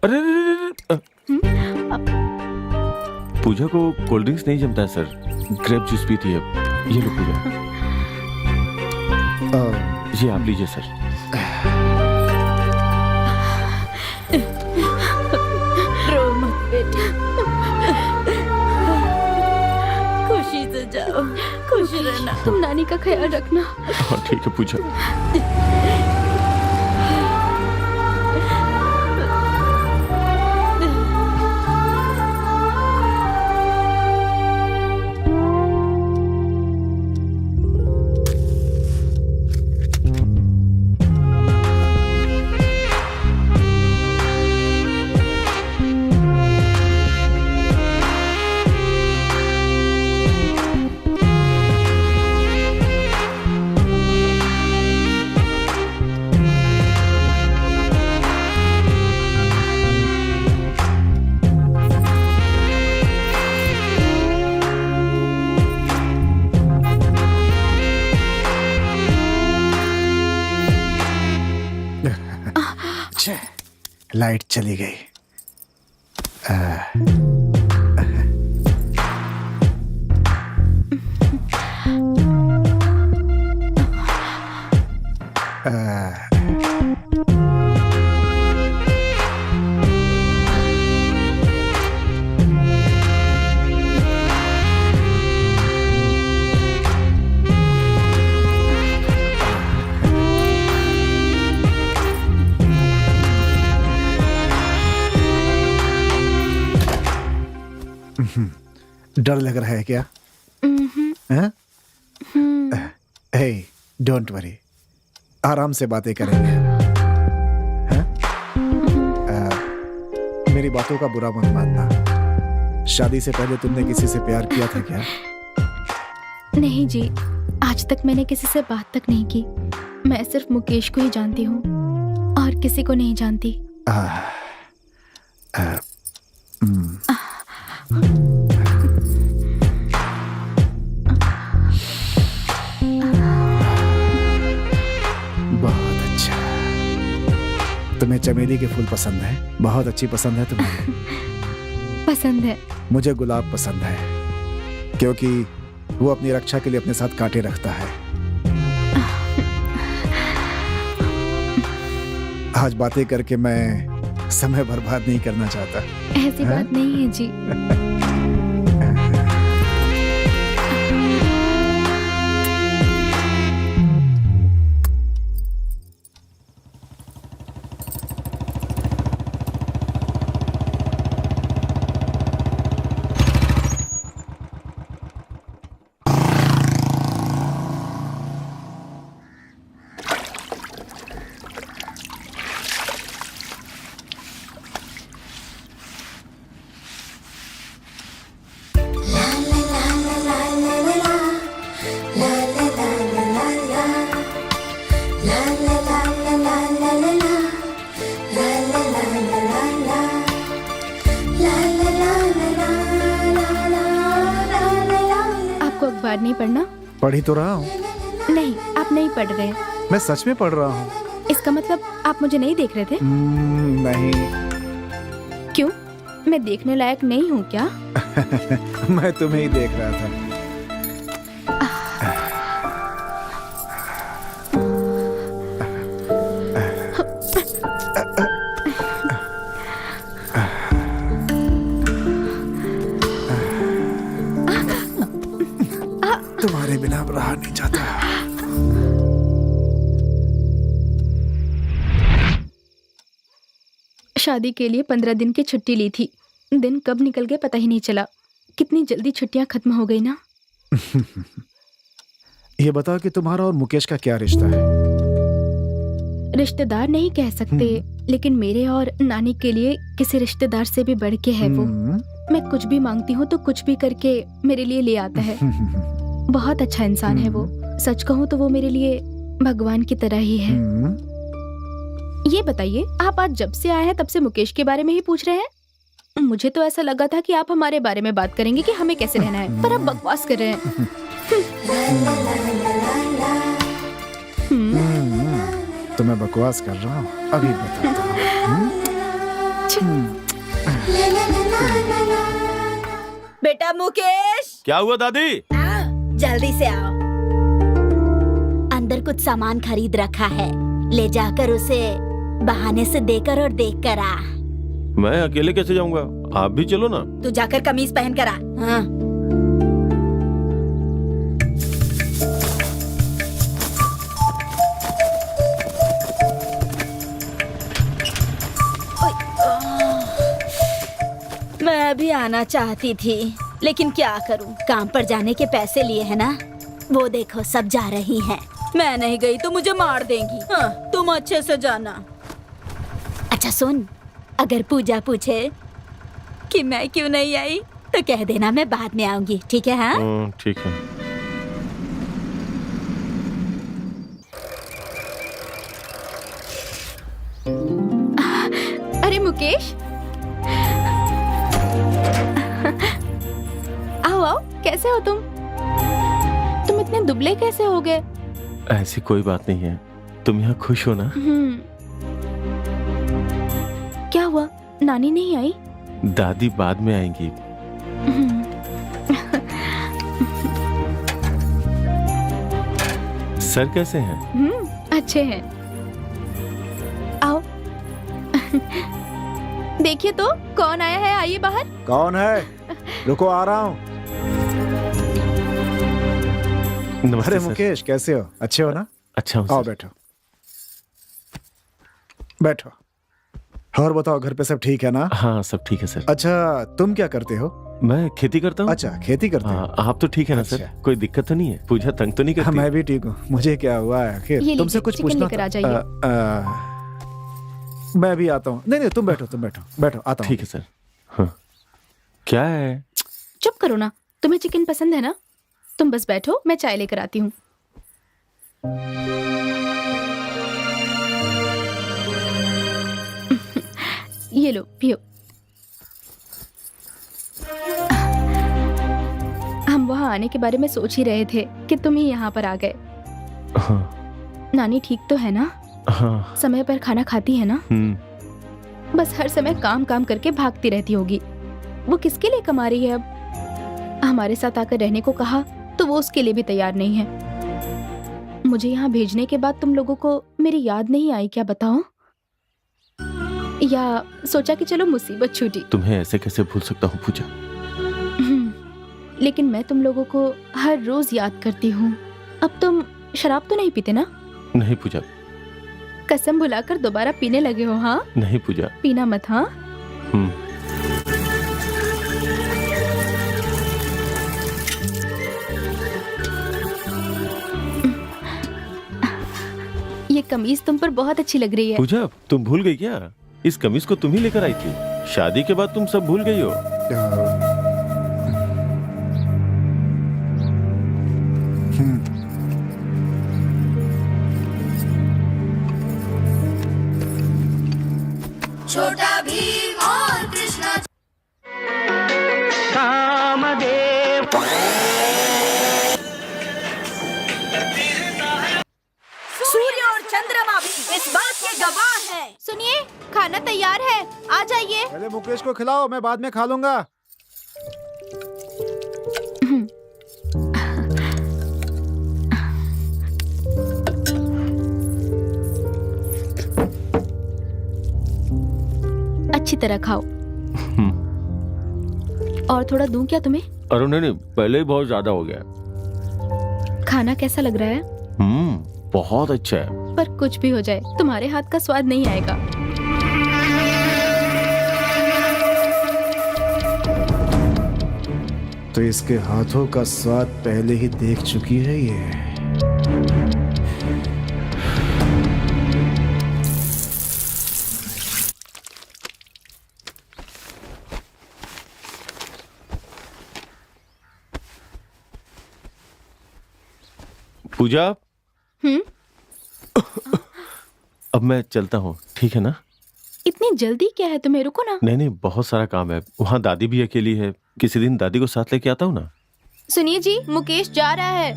Speaker 2: अरे पूजा को कोल्ड ड्रिंक्स नहीं जमता है सर। ग्रेप जूस पीती है। ये लो पूजा, ये आप लीजिए सर।
Speaker 3: रो मत बेटा, खुशी से जाओ, खुश रहना।
Speaker 4: तुम नानी का ख्याल रखना।
Speaker 2: हाँ ठीक है पूजा।
Speaker 5: लाइट चली गई। डर लग रहा है क्या? हे, डोंट वरी, आराम से बातें करेंगे। मेरी बातों का बुरा मत मानना। शादी से पहले तुमने किसी से प्यार किया था क्या?
Speaker 4: नहीं जी, आज तक मैंने किसी से बात तक नहीं की। मैं सिर्फ मुकेश को ही जानती हूँ और किसी को नहीं जानती।
Speaker 5: चमेली के फूल पसंद है? बहुत अच्छी पसंद है तुम्हें।
Speaker 4: पसंद है।
Speaker 5: मुझे गुलाब पसंद है, क्योंकि वो अपनी रक्षा के लिए अपने साथ कांटे रखता है। आज बातें करके मैं समय बर्बाद नहीं करना चाहता।
Speaker 4: ऐसी बात नहीं है जी। अखबार नहीं पढ़ना?
Speaker 5: पढ़ ही तो रहा हूँ।
Speaker 4: नहीं, आप नहीं पढ़ रहे।
Speaker 5: मैं सच में पढ़ रहा हूँ।
Speaker 4: इसका मतलब आप मुझे नहीं देख रहे थे?
Speaker 5: नहीं।
Speaker 4: क्यों? मैं देखने लायक नहीं हूँ क्या?
Speaker 5: मैं तुम्हें ही देख रहा था। तुम्हारे बिना अब रहा नहीं जाता।
Speaker 4: शादी के लिए 15 दिन की छुट्टी ली थी। दिन कब निकल गए पता ही नहीं चला। कितनी जल्दी छुट्टियां खत्म हो गई ना।
Speaker 5: ये बताओ कि तुम्हारा और मुकेश का क्या रिश्ता है?
Speaker 4: रिश्तेदार नहीं कह सकते, लेकिन मेरे और नानी के लिए किसी रिश्तेदार से भी बढ़ के है वो। मैं कुछ भी मांगती हूँ तो कुछ भी करके मेरे लिए ले आता है। बहुत अच्छा इंसान है वो। सच कहूँ तो वो मेरे लिए भगवान की तरह ही है। ये बताइए, आप आज जब से आए हैं तब से मुकेश के बारे में ही पूछ रहे हैं? मुझे तो ऐसा लगा था कि आप हमारे बारे में बात करेंगे कि हमें कैसे रहना है, पर आप बकवास कर रहे हैं।
Speaker 5: तो मैं बकवास कर रहा हूँ, अभी बताता हूँ।
Speaker 3: बेटा मुकेश,
Speaker 2: क्या हुआ दादी?
Speaker 3: जल्दी से आओ।
Speaker 8: अंदर कुछ सामान खरीद रखा है, ले जाकर उसे बहाने से देकर और देख कर आ।
Speaker 2: मैं अकेले कैसे जाऊंगा? आप भी चलो ना।
Speaker 3: तू जाकर कमीज पहन कर आ। हाँ। मैं भी आना चाहती थी, लेकिन क्या करूं?
Speaker 8: काम पर जाने के पैसे लिए है ना, वो देखो सब जा रही हैं।
Speaker 3: मैं नहीं गई तो मुझे मार देंगी। हाँ, तुम अच्छे से जाना।
Speaker 8: अच्छा सुन, अगर पूजा पूछे कि मैं क्यों नहीं आई तो कह देना मैं बाद में आऊंगी, ठीक है? हाँ
Speaker 2: ठीक है।
Speaker 4: अरे मुकेश, आओ आओ, कैसे हो तुम? तुम इतने दुबले कैसे हो गए?
Speaker 2: ऐसी कोई बात नहीं है, तुम यहाँ खुश हो ना?
Speaker 4: क्या हुआ, नानी नहीं आई?
Speaker 2: दादी बाद में आएंगी। सर कैसे हैं?
Speaker 4: अच्छे हैं। आओ। देखिए तो कौन आया है, आइए बाहर।
Speaker 5: कौन है? रुको, आ रहा हूँ। अरे मुकेश, कैसे हो? अच्छे हो ना?
Speaker 2: अच्छा हूँ।
Speaker 5: आओ बैठो बैठो। और बताओ, घर पे सब ठीक है ना?
Speaker 2: हाँ सब ठीक है सर।
Speaker 5: अच्छा, तुम क्या करते हो?
Speaker 2: मैं खेती करता हूँ।
Speaker 5: अच्छा, खेती करते हो?
Speaker 2: आप तो ठीक है ना सर?
Speaker 5: अच्छा।
Speaker 2: कोई दिक्कत तो नहीं है? पूजा तंग तो नहीं करती?
Speaker 5: मैं भी ठीक हूँ। मुझे क्या हुआ है आखिर? तुमसे कुछ पूछना
Speaker 4: था।
Speaker 5: मैं भी आता हूँ। नहीं, तुम बैठो बैठो, आता हूँ।
Speaker 2: ठीक है सर। हाँ। क्या है?
Speaker 4: चुप करो ना, तुम्हें चिकन पसंद है ना? तुम बस बैठो, मैं चाय लेकर आती हूँ। ये लो, पियो। हम वहाँ आने के बारे में सोच ही रहे थे कि तुम ही यहाँ पर आ गए।
Speaker 2: हाँ।
Speaker 4: नानी ठीक तो है ना?
Speaker 2: हाँ।
Speaker 4: समय पर खाना खाती है ना? बस हर समय काम काम करके भागती रहती होगी। वो किसके लिए कमा रही है अब? हमारे साथ आकर रहने को कहा तो वो उसके लिए भी तैयार नहीं है। मुझे यहाँ भेजने के बाद तुम लोगों को मेरी याद नहीं आई क्या, बताओ? या सोचा कि चलो मुसीबत छूटी।
Speaker 2: तुम्हें ऐसे कैसे भूल सकता हूँ पूजा?
Speaker 4: लेकिन मैं तुम लोगों को हर रोज याद करती हूँ। अब तुम शराब तो नहीं पीते ना?
Speaker 2: नहीं पूजा।
Speaker 4: कसम भुलाकर दोबारा पीने लगे हो? हाँ
Speaker 2: नहीं पूजा।
Speaker 4: पीना मत। हाँ ये कमीज तुम पर बहुत अच्छी लग रही है।
Speaker 2: पूजा तुम भूल गई क्या? इस कमीज को तुम ही लेकर आई थी। शादी के बाद तुम सब भूल गई हो।
Speaker 3: छोटा भीम और कृष्णा। सूर्य और चंद्रमा भी इस बात के गवाह हैं।
Speaker 4: सुनिए, खाना तैयार है, आ जाइए।
Speaker 5: पहले मुकेश को खिलाओ, मैं बाद में खा लूंगा।
Speaker 4: अच्छी तरह खाओ। और थोड़ा दूं क्या तुम्हें?
Speaker 2: अरे नहीं, पहले ही बहुत ज्यादा हो गया।
Speaker 4: खाना कैसा लग रहा है?
Speaker 2: बहुत अच्छा है।
Speaker 4: पर कुछ भी हो जाए, तुम्हारे हाथ का स्वाद नहीं आएगा।
Speaker 5: तो इसके हाथों का स्वाद पहले ही देख चुकी है ये।
Speaker 2: पूजा अब मैं चलता हूँ, ठीक है ना?
Speaker 4: इतनी जल्दी क्या है तुम्हें? रुको ना।
Speaker 2: नहीं, बहुत सारा काम है। वहाँ दादी भी अकेली है। किसी दिन दादी को साथ लेके आता हूँ ना।
Speaker 4: सुनिए जी, मुकेश जा रहा है।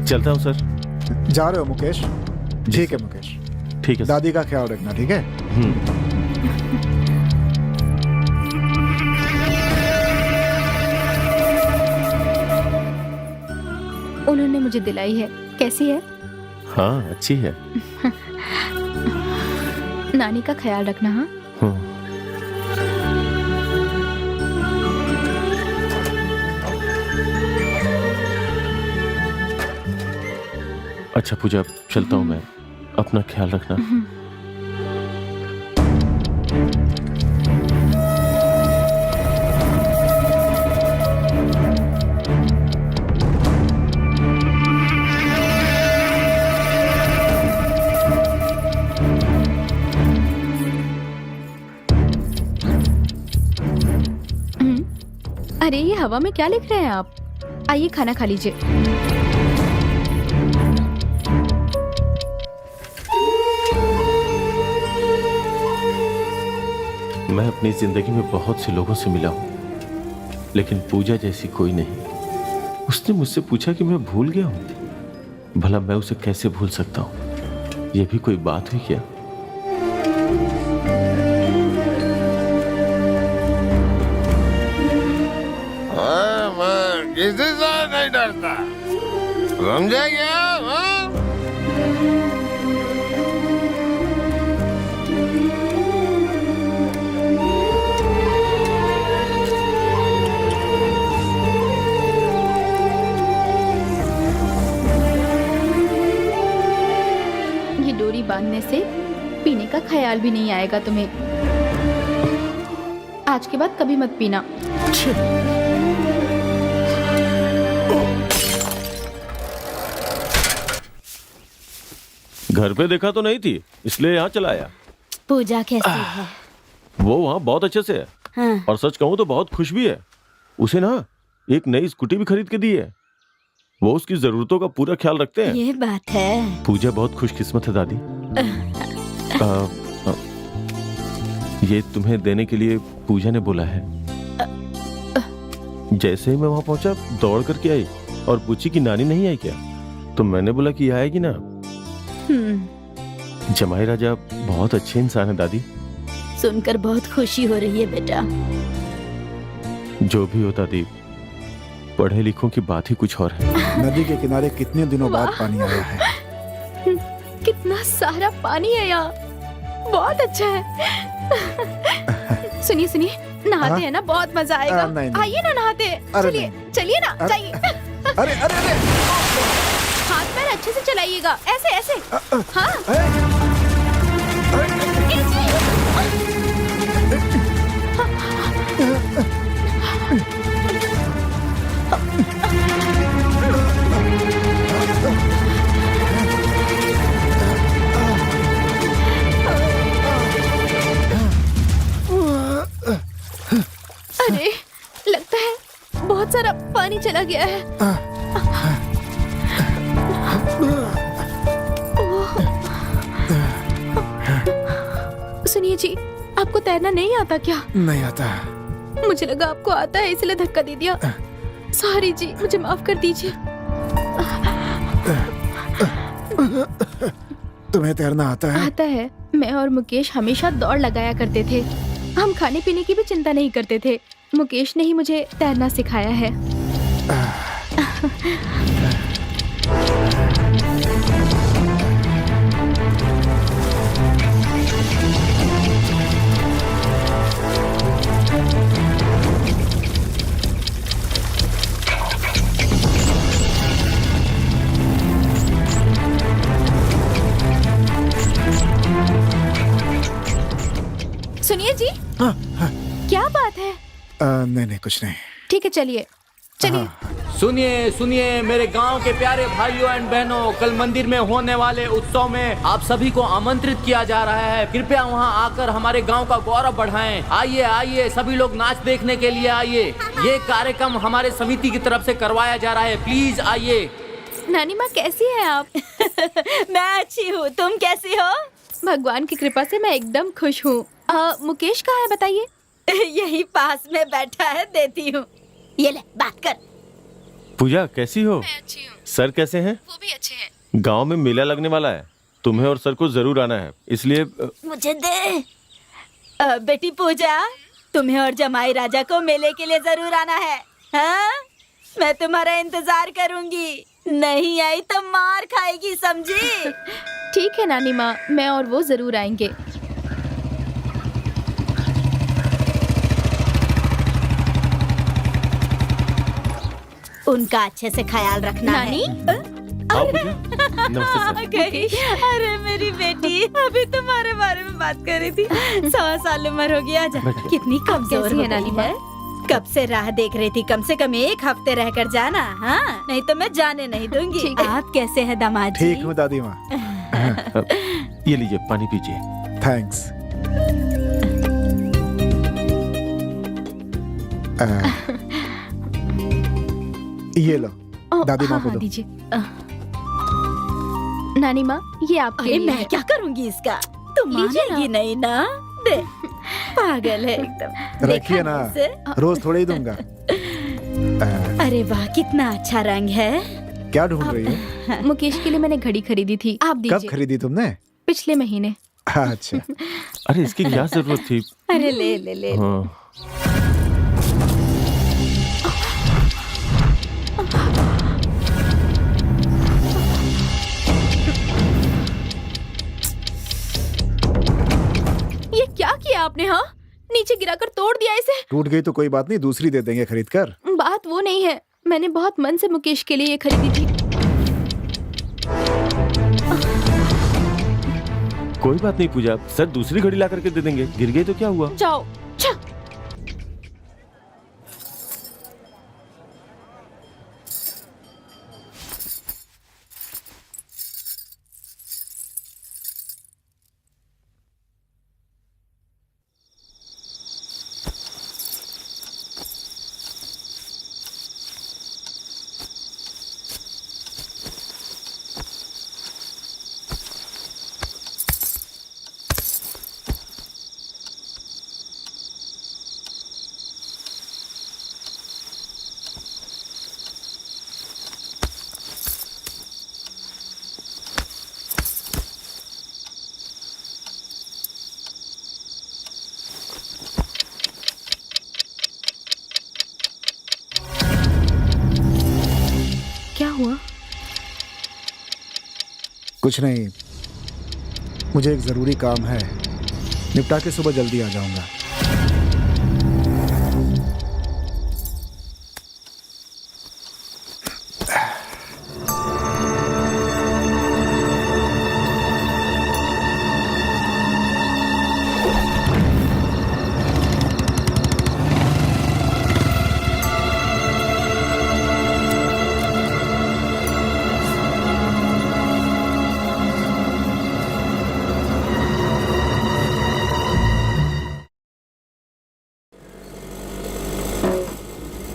Speaker 2: चलता हूँ सर।
Speaker 5: जा रहे हो मुकेश? ठीक है मुकेश,
Speaker 2: ठीक है।
Speaker 5: दादी का ख्याल रखना, ठीक है?
Speaker 4: उन्होंने मुझे दिलाई है। कैसी है?
Speaker 2: हाँ अच्छी है।
Speaker 4: नानी का ख्याल रखना। हाँ
Speaker 2: अच्छा पूजा, चलता हूँ मैं। अपना ख्याल रखना।
Speaker 4: अरे ये हवा में क्या लिख रहे हैं आप? आइए खाना खा लीजिए।
Speaker 2: मैं अपनी जिंदगी में बहुत से लोगों से मिला हूँ, लेकिन पूजा जैसी कोई नहीं। उसने मुझसे पूछा कि मैं भूल गया हूँ। भला मैं उसे कैसे भूल सकता हूँ? ये भी कोई बात हुई क्या?
Speaker 10: किसी से नहीं डरता, समझे क्या?
Speaker 4: ये डोरी बांधने से पीने का ख्याल भी नहीं आएगा तुम्हें। आज के बाद कभी मत पीना।
Speaker 2: घर पे देखा तो नहीं थी, इसलिए यहाँ चला आया।
Speaker 8: पूजा कैसी है?
Speaker 2: वो वहाँ बहुत अच्छे से है।
Speaker 8: हाँ।
Speaker 2: और सच कहूँ तो बहुत खुश भी है। उसे ना एक नई स्कूटी भी खरीद के दी है। वो उसकी जरूरतों का पूरा ख्याल रखते हैं।
Speaker 8: ये बात है।
Speaker 2: पूजा बहुत खुशकिस्मत है दादी। ये तुम्हें देने के लिए पूजा ने बोला है। जैसे ही मैं वहां पहुंचा दौड़ करके आई और पूछी कि नानी नहीं आई क्या? तो मैंने बोला कि आएगी ना। जमाई राजा बहुत अच्छे इंसान है दादी।
Speaker 3: सुनकर बहुत खुशी हो रही है बेटा।
Speaker 2: जो भी हो दादी, पढ़े लिखों की बात ही कुछ और है।
Speaker 5: नदी के किनारे कितने दिनों बाद पानी आया है।
Speaker 4: कितना सारा पानी है यहाँ, बहुत अच्छा है। सुनिए सुनिए, नहाते
Speaker 5: हाँ?
Speaker 4: हैं ना, बहुत मजा आएगा।
Speaker 5: नहीं, नहीं।
Speaker 4: आइए ना नहाते।
Speaker 5: अरे
Speaker 4: चलिए
Speaker 5: नहीं।
Speaker 4: चलिए ना,
Speaker 5: अरे-
Speaker 4: जाइए।
Speaker 5: अरे अरे अरे
Speaker 4: हाथ पैर अच्छे से चलाइएगा, ऐसे ऐसे। हाँ अरे लगता है बहुत सारा पानी चला गया है। सुनिए जी, आपको तैरना नहीं आता क्या?
Speaker 5: नहीं आता।
Speaker 4: मुझे लगा आपको आता है, इसलिए धक्का दे दिया। सॉरी जी, मुझे माफ कर दीजिए।
Speaker 5: तुम्हें तैरना आता है?
Speaker 4: आता है। मैं और मुकेश हमेशा दौड़ लगाया करते थे। हम खाने पीने की भी चिंता नहीं करते थे। मुकेश ने ही मुझे तैरना सिखाया है। सुनिए जी,
Speaker 5: हाँ, हाँ।
Speaker 4: क्या बात है?
Speaker 5: नहीं नहीं कुछ नहीं।
Speaker 4: ठीक है, चलिए चलिए।
Speaker 9: सुनिए सुनिए मेरे गांव के प्यारे भाइयों एंड बहनों, कल मंदिर में होने वाले उत्सव में आप सभी को आमंत्रित किया जा रहा है। कृपया वहां आकर हमारे गांव का गौरव बढ़ाएं। आइए आइए, सभी लोग नाच देखने के लिए आइए। ये कार्यक्रम हमारे समिति की तरफ से करवाया जा रहा है, प्लीज आइए।
Speaker 4: नानी माँ कैसी है आप?
Speaker 3: मैं अच्छी हूँ, तुम कैसी हो?
Speaker 4: भगवान की कृपा से मैं एकदम खुश हूँ। मुकेश कहाँ है बताइए?
Speaker 3: यही पास में बैठा है, देती हूँ। ये ले, बात कर।
Speaker 2: पूजा कैसी हो?
Speaker 4: मैं अच्छी हूँ।
Speaker 2: सर कैसे हैं?
Speaker 4: वो भी अच्छे हैं।
Speaker 2: गांव में मेला लगने वाला है, तुम्हें और सर को जरूर आना है, इसलिए
Speaker 3: मुझे दे। बेटी पूजा, तुम्हें और जमाई राजा को मेले के लिए जरूर आना है। हाँ? मैं तुम्हारा इंतजार करूंगी। नहीं आई तो मार खाएगी, समझी?
Speaker 4: ठीक है नानी माँ, मैं और वो जरूर आएंगे।
Speaker 3: उनका अच्छे से ख्याल रखना
Speaker 4: नानी?
Speaker 3: है।
Speaker 2: आओ पूजा। नमस्ते सर।
Speaker 3: अरे मेरी बेटी, अभी तुम्हारे बारे में बात कर रही थी। 100 साल उम्र हो गया। जा,
Speaker 2: बैठो।
Speaker 3: कितनी कमजोर
Speaker 4: कैसी
Speaker 3: हो
Speaker 4: है नानी
Speaker 3: गई
Speaker 4: माँ?
Speaker 3: है। कब से राह देख रही थी, कम से कम 1 हफ्ते रहकर जाना। हाँ, नहीं तो मैं जाने नहीं दूंगी।
Speaker 4: ठीक है।
Speaker 3: आप कैसे हैं दामाद जी?
Speaker 5: ठीक हूँ दादी माँ।
Speaker 2: ये लीजिए पानी पीजिए।
Speaker 5: थैंक्स। ये लो, दादी माँ को
Speaker 4: हाँ,
Speaker 5: दो।
Speaker 4: दीजिए। नानी माँ, ये आपके
Speaker 3: अरे
Speaker 4: लिए
Speaker 3: मैं
Speaker 4: है।
Speaker 3: क्या करूंगी इसका? तुम
Speaker 4: लीजिए
Speaker 3: मानेगी नहीं ना? दे, पागल है एकदम।
Speaker 5: रखिए
Speaker 3: देखा
Speaker 5: ना,
Speaker 3: इसे?
Speaker 5: रोज थोड़े ही दूंगा।
Speaker 3: अरे वाह, कितना अच्छा रंग है।
Speaker 5: क्या ढूंढ रही हो?
Speaker 4: मुकेश के लिए मैंने घड़ी खरीदी थी, आप
Speaker 5: कब
Speaker 4: दीजिए।
Speaker 5: खरीदी तुमने?
Speaker 4: पिछले महीने।
Speaker 5: अच्छा।
Speaker 2: अरे इसकी क्या जरूरत थी?
Speaker 3: अरे ले ले ले।
Speaker 2: हाँ।
Speaker 4: ये क्या किया आपने? हाँ, नीचे गिराकर तोड़ दिया इसे।
Speaker 5: टूट गई तो कोई बात नहीं, दूसरी दे देंगे खरीद कर।
Speaker 4: बात वो नहीं है, मैंने बहुत मन से मुकेश के लिए ये खरीदी थी।
Speaker 2: कोई बात नहीं पूजा, सर दूसरी घड़ी ला करके दे देंगे। गिर गई तो क्या हुआ?
Speaker 4: जाओ। छा।
Speaker 5: कुछ नहीं, मुझे एक जरूरी काम है, निपटा के सुबह जल्दी आ जाऊंगा।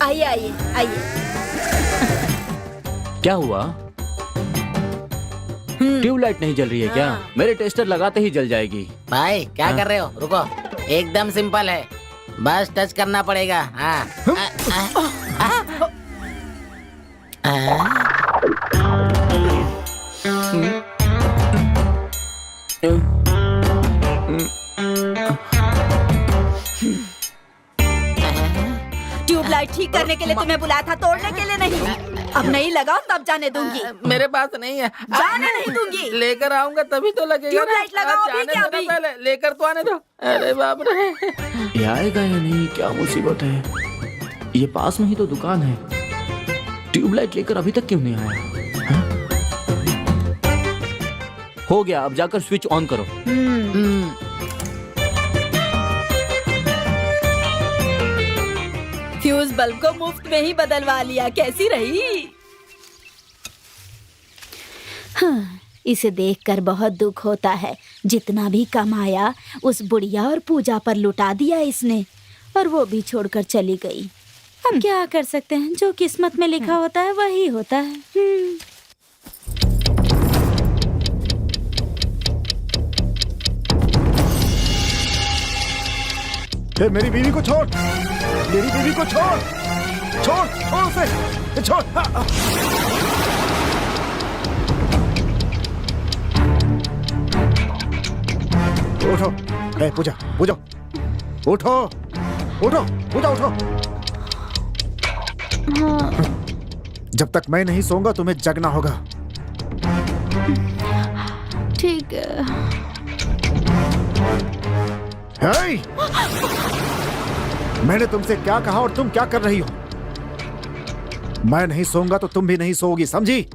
Speaker 3: आइए आइए आइए।
Speaker 9: क्या हुआ? ट्यूबलाइट नहीं जल रही है क्या? मेरे टेस्टर लगाते ही जल जाएगी।
Speaker 6: भाई क्या कर रहे हो? रुको, एकदम सिंपल है, बस टच करना पड़ेगा। हाँ
Speaker 3: ट्यूबलाइट ठीक करने के लिए तुम्हें बुलाया था, तोड़ने के लिए नहीं। अब नहीं लगाओ तब जाने दूंगी।
Speaker 1: मेरे पास नहीं है।
Speaker 3: जाने नहीं दूंगी।
Speaker 1: लेकर आऊंगा तभी तो लगेगा।
Speaker 3: ट्यूबलाइट लगाओ अभी
Speaker 1: जाने
Speaker 3: क्या
Speaker 1: दो ना
Speaker 3: अभी?
Speaker 1: पहले, लेकर तो आने दो। अरे बाप रे,
Speaker 9: ये आएगा या नहीं, क्या मुसीबत है। ये पास में ही तो दुकान है, ट्यूबलाइट लेकर अभी तक क्यों नहीं आया? हाँ? हो गया, अब जाकर स्विच ऑन करो।
Speaker 3: फ्यूज बल्ब को मुफ्त में ही बदलवा लिया, कैसी रही? हाँ, इसे देखकर बहुत दुख होता है। जितना भी कमाया उस बुढ़िया और पूजा पर लुटा दिया इसने, और वो भी छोड़कर चली गई। अब क्या कर सकते हैं, जो किस्मत में लिखा होता है वही होता है।
Speaker 5: मेरी बीवी को छोड़, मेरी बीवी को छोड़, छोड़ छोड़ उसे, छोड़। उठो, पूजा पूजा, उठो उठो पूजा उठो। जब तक मैं नहीं सोऊंगा तुम्हें जगना होगा।
Speaker 4: ठीक है।
Speaker 5: हे! मैंने तुमसे क्या कहा और तुम क्या कर रही हो? मैं नहीं सोऊंगा तो तुम भी नहीं सोओगी, समझी?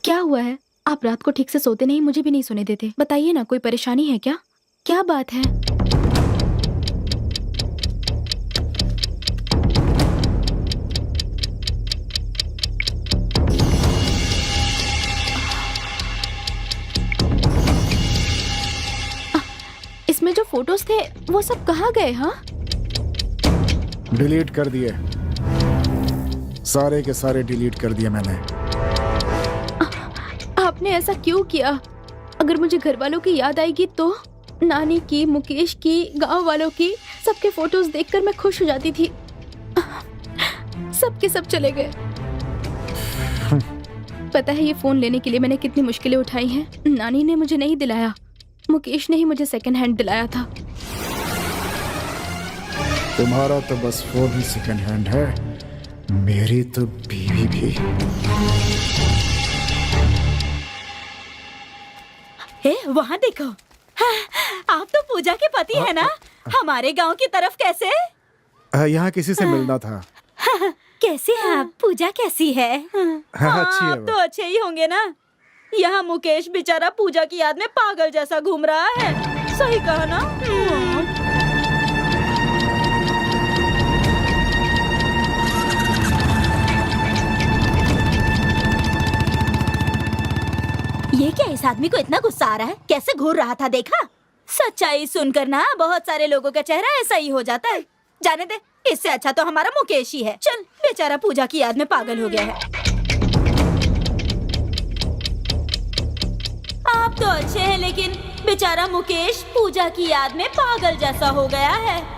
Speaker 4: क्या हुआ है? आप रात को ठीक से सोते नहीं, मुझे भी नहीं सोने देते। बताइए ना, कोई परेशानी है क्या? क्या बात है? इसमें जो फोटोज थे वो सब कहाँ गए? हाँ,
Speaker 5: डिलीट कर दिए, सारे के सारे डिलीट कर दिए मैंने।
Speaker 4: आपने ऐसा क्यों किया? अगर मुझे घर वालों की याद आएगी तो? नानी की, मुकेश की, गांव वालों की, सबके फोटोज देखकर मैं खुश हो जाती थी। सबके सब चले गए। पता है ये फोन लेने के लिए मैंने कितनी मुश्किलें उठाई हैं। नानी ने मुझे नहीं दिलाया, मुकेश ने ही मुझे सेकंड हैंड दिलाया था।
Speaker 5: तुम्हारा तो बस फोन ही सेकंड हैंड है, मेरी तो बीवी भी।
Speaker 3: वहाँ देखो, आप तो पूजा के पति है ना? हमारे गांव की तरफ कैसे?
Speaker 5: यहाँ किसी से मिलना था।
Speaker 3: कैसे हैं आप? पूजा कैसी है?
Speaker 5: अच्छी है
Speaker 3: आप
Speaker 5: वो।
Speaker 3: तो अच्छे ही होंगे ना। यहाँ मुकेश बेचारा पूजा की याद में पागल जैसा घूम रहा है। सही कहा ना? इस आदमी को इतना गुस्सा आ रहा है, कैसे घूर रहा था देखा? सच्चाई सुनकर ना बहुत सारे लोगों का चेहरा ऐसा ही हो जाता है। जाने दे, इससे अच्छा तो हमारा मुकेश ही है। चल, बेचारा पूजा की याद में पागल हो गया है। आप तो अच्छे हैं, लेकिन बेचारा मुकेश पूजा की याद में पागल जैसा हो गया है।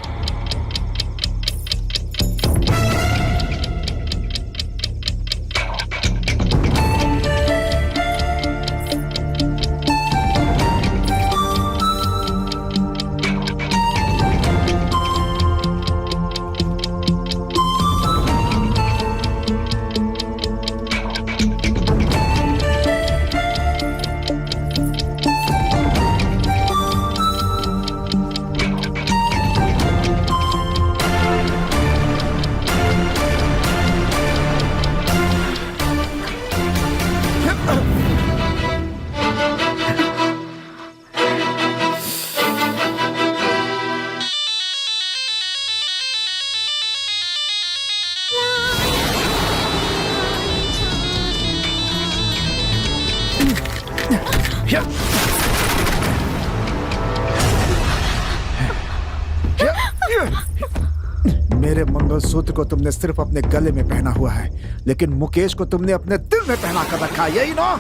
Speaker 5: मेरे मंगलसूत्र को तुमने सिर्फ अपने गले में पहना हुआ है, लेकिन मुकेश को तुमने अपने दिल में पहना कर रखा है, यही ना?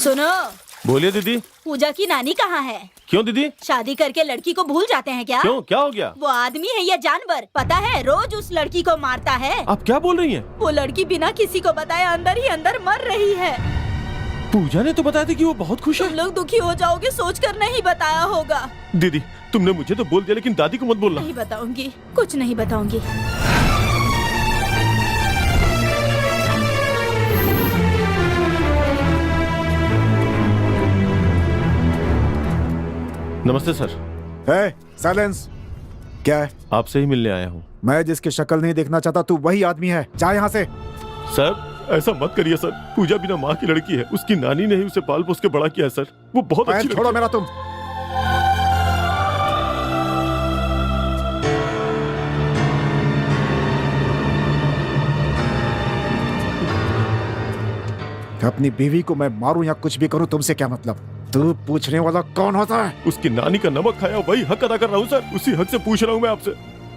Speaker 3: सुनो,
Speaker 2: बोलिए दीदी।
Speaker 3: पूजा की नानी कहाँ है?
Speaker 2: क्यों दीदी?
Speaker 3: शादी करके लड़की को भूल जाते हैं क्या?
Speaker 2: क्यों, क्या हो गया?
Speaker 3: वो आदमी है या जानवर? पता है, रोज उस लड़की को मारता है।
Speaker 2: आप क्या बोल रही हैं?
Speaker 3: वो लड़की बिना किसी को बताए अंदर ही अंदर मर रही है।
Speaker 2: पूजा ने तो बताया था कि वो बहुत खुश है।
Speaker 3: तुम लोग दुखी हो जाओगे सोचकर नहीं बताया होगा।
Speaker 2: दीदी, तुमने मुझे तो बोल दिया, लेकिन दादी को मत बोलना।
Speaker 3: नहीं बताऊंगी, कुछ नहीं बताऊंगी।
Speaker 2: नमस्ते सर।
Speaker 5: साइलेंस। क्या है?
Speaker 2: आपसे ही मिलने आया हूँ।
Speaker 5: मैं जिसकी शक्ल नहीं देखना चाहता तू वही आदमी है, जा यहाँ से।
Speaker 2: सर, ऐसा मत करिए सर। पूजा बिना माँ की लड़की है, उसकी नानी ने ही उसे पाल पोस के बड़ा किया है सर। वो बहुत अच्छी
Speaker 5: छोड़ो मेरा तुम। अपनी बीवी को मैं मारूं या कुछ भी करूं, तुमसे क्या मतलब? तू पूछने वाला कौन होता है?
Speaker 2: उसकी नानी का नमक खाया, वही हक अदा कर रहा हूँ सर। उसी हक से पूछ रहा हूँ मैं आपसे।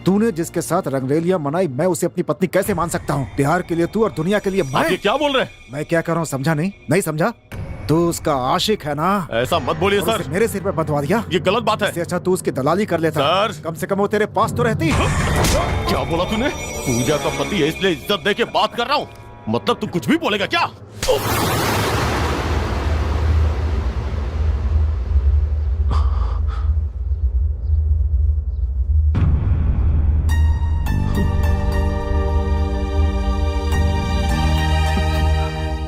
Speaker 5: तूने जिसके साथ रंगरेलियां मनाई, मैं उसे अपनी पत्नी कैसे मान सकता हूँ? बिहार के लिए तू और दुनिया के लिए मैं।
Speaker 2: आप ये क्या बोल रहे हैं?
Speaker 5: मैं क्या कर रहा हूँ समझा नहीं? नहीं समझा? तू उसका आशिक है ना?
Speaker 2: ऐसा मत बोलिए
Speaker 5: और
Speaker 2: सर।
Speaker 5: उसे मेरे सिर पे बंधवा दिया।
Speaker 2: ये गलत बात है।
Speaker 5: इससे अच्छा तू उसकी दलाली कर लेता।
Speaker 2: सर,
Speaker 5: कम से कम वो तेरे पास तो रहती।
Speaker 2: क्या बोला तूने? पूजा का पति है इसलिए इज्जत दे के बात कर रहा हूँ। मतलब तू कुछ भी बोलेगा क्या?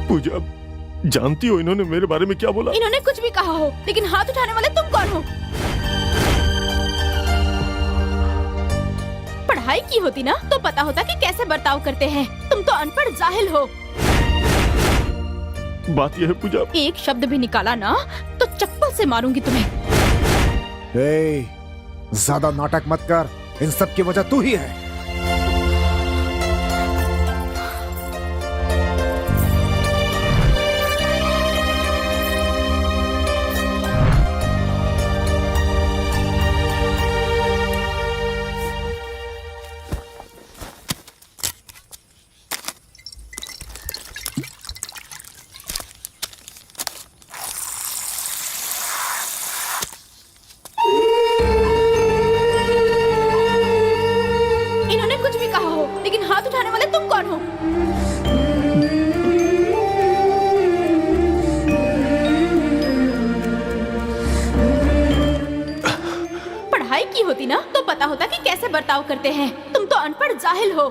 Speaker 2: पूजा, जानती हो इन्होंने मेरे बारे में क्या बोला?
Speaker 4: इन्होंने कुछ भी कहा हो, लेकिन हाथ उठाने वाले तुम कौन हो? पढ़ाई की होती ना तो पता होता कि कैसे बर्ताव करते हैं। तुम तो अनपढ़ जाहिल हो।
Speaker 2: बात यह है पूजा,
Speaker 4: एक शब्द भी निकाला ना तो चप्पल से मारूंगी तुम्हें।
Speaker 5: ज्यादा नाटक मत कर, इन सब की वजह तू ही है।
Speaker 4: होती ना तो पता होता कि कैसे बर्ताव करते हैं। तुम तो अनपढ़ जाहिल हो।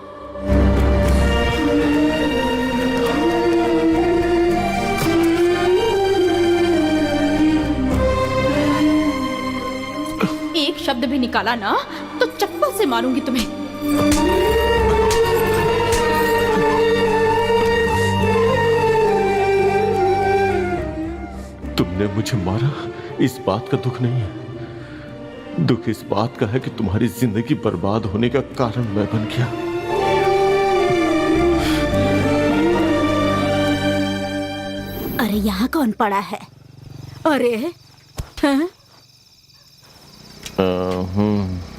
Speaker 4: एक शब्द भी निकाला ना तो चप्पल से मारूंगी तुम्हें।
Speaker 2: तुमने मुझे मारा, इस बात का दुख नहीं है। दुख इस बात का है कि तुम्हारी जिंदगी बर्बाद होने का कारण मैं बन गया।
Speaker 3: अरे यहाँ कौन पड़ा है? अरे हाँ?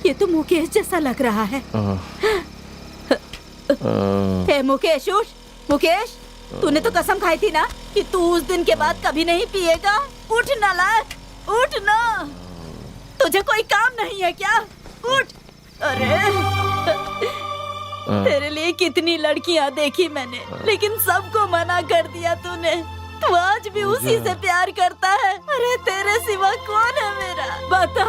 Speaker 3: ये तो मुकेश जैसा लग रहा है। हे मुकेश, उठ। मुकेश, तूने तो कसम खाई थी ना कि तू उस दिन के बाद कभी नहीं पिएगा। उठ ना लायक, उठ ना। तुझे कोई काम नहीं है क्या? उठ। अरे तेरे लिए कितनी लड़कियां देखी मैंने, लेकिन सबको मना कर दिया तूने। तू आज भी उसी से प्यार करता है। अरे तेरे सिवा कौन है मेरा? बता,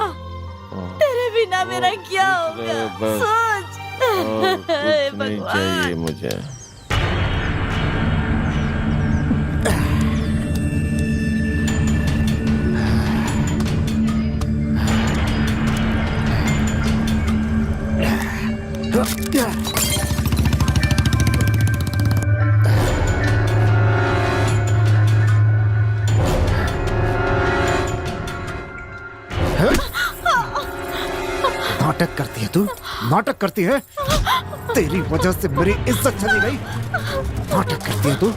Speaker 3: तेरे बिना मेरा क्या होगा? सोच।
Speaker 2: चाहिए मुझे।
Speaker 5: नाटक करती है तू, नाटक करती है। तेरी वजह से मेरी इज्जत चली गई। नाटक करती है तू।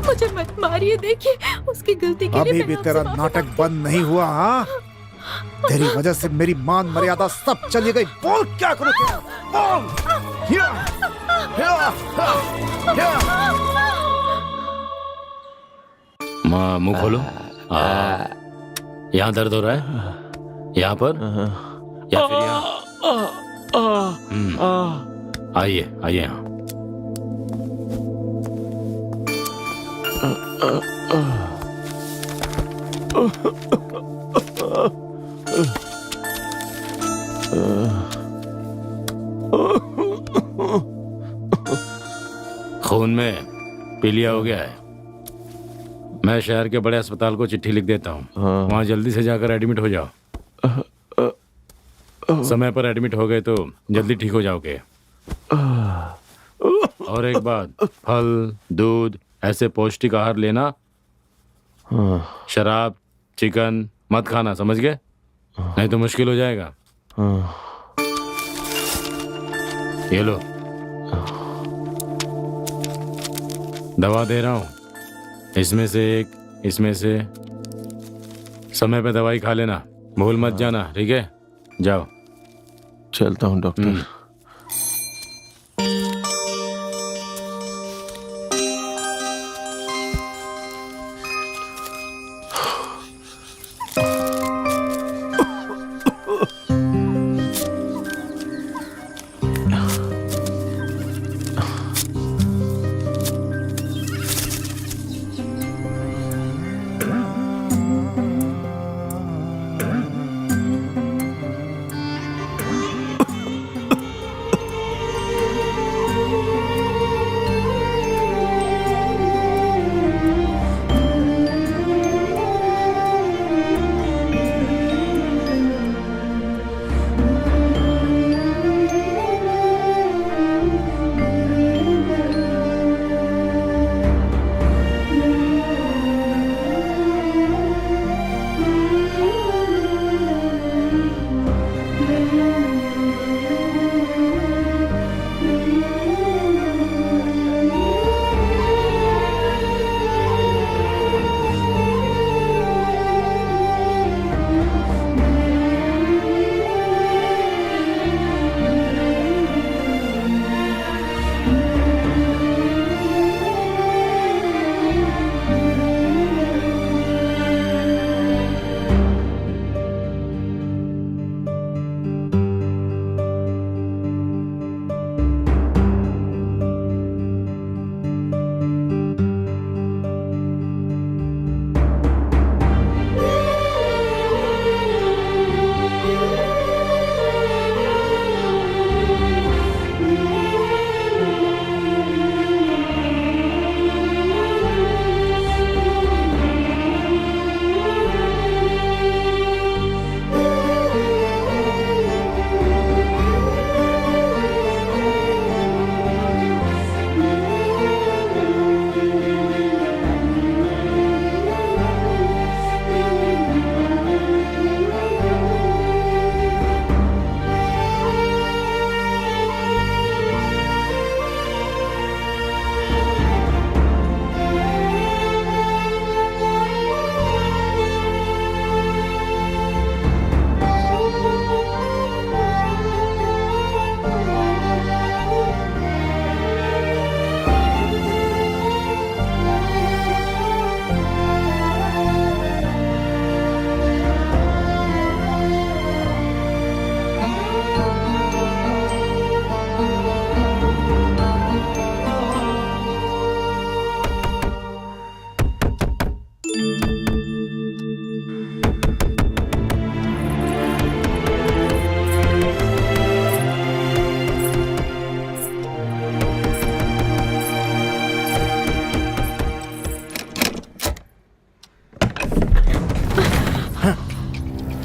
Speaker 4: मुझे मत मारिए, देखिए उसकी गलती के लिए
Speaker 5: अभी
Speaker 4: मैं
Speaker 5: भी
Speaker 4: आपसे
Speaker 5: तेरा
Speaker 4: माफी
Speaker 5: नाटक बंद नहीं हुआ। हाँ, तेरी वजह से मेरी मान मर्यादा सब चली गई। बोल क्या करूं तेरा? बोल।
Speaker 9: माँ, मुंह खोलो। यहाँ दर्द हो रहा है? यहाँ पर या फिर यहाँ? आइए आइए यहाँ। खून में पीलिया हो गया है। मैं शहर के बड़े अस्पताल को चिट्ठी लिख देता हूँ, वहाँ जल्दी से जाकर एडमिट हो जाओ। समय पर एडमिट हो गए तो जल्दी ठीक हो जाओगे। और एक बात, फल, दूध, ऐसे पौष्टिक आहार लेना। शराब, चिकन मत खाना, समझ गए? नहीं तो मुश्किल हो जाएगा। ये लो, दवा दे रहा हूँ। इसमें से एक, इसमें से। समय पे दवाई खा लेना, भूल मत जाना, ठीक है? जाओ।
Speaker 2: चलता हूँ डॉक्टर।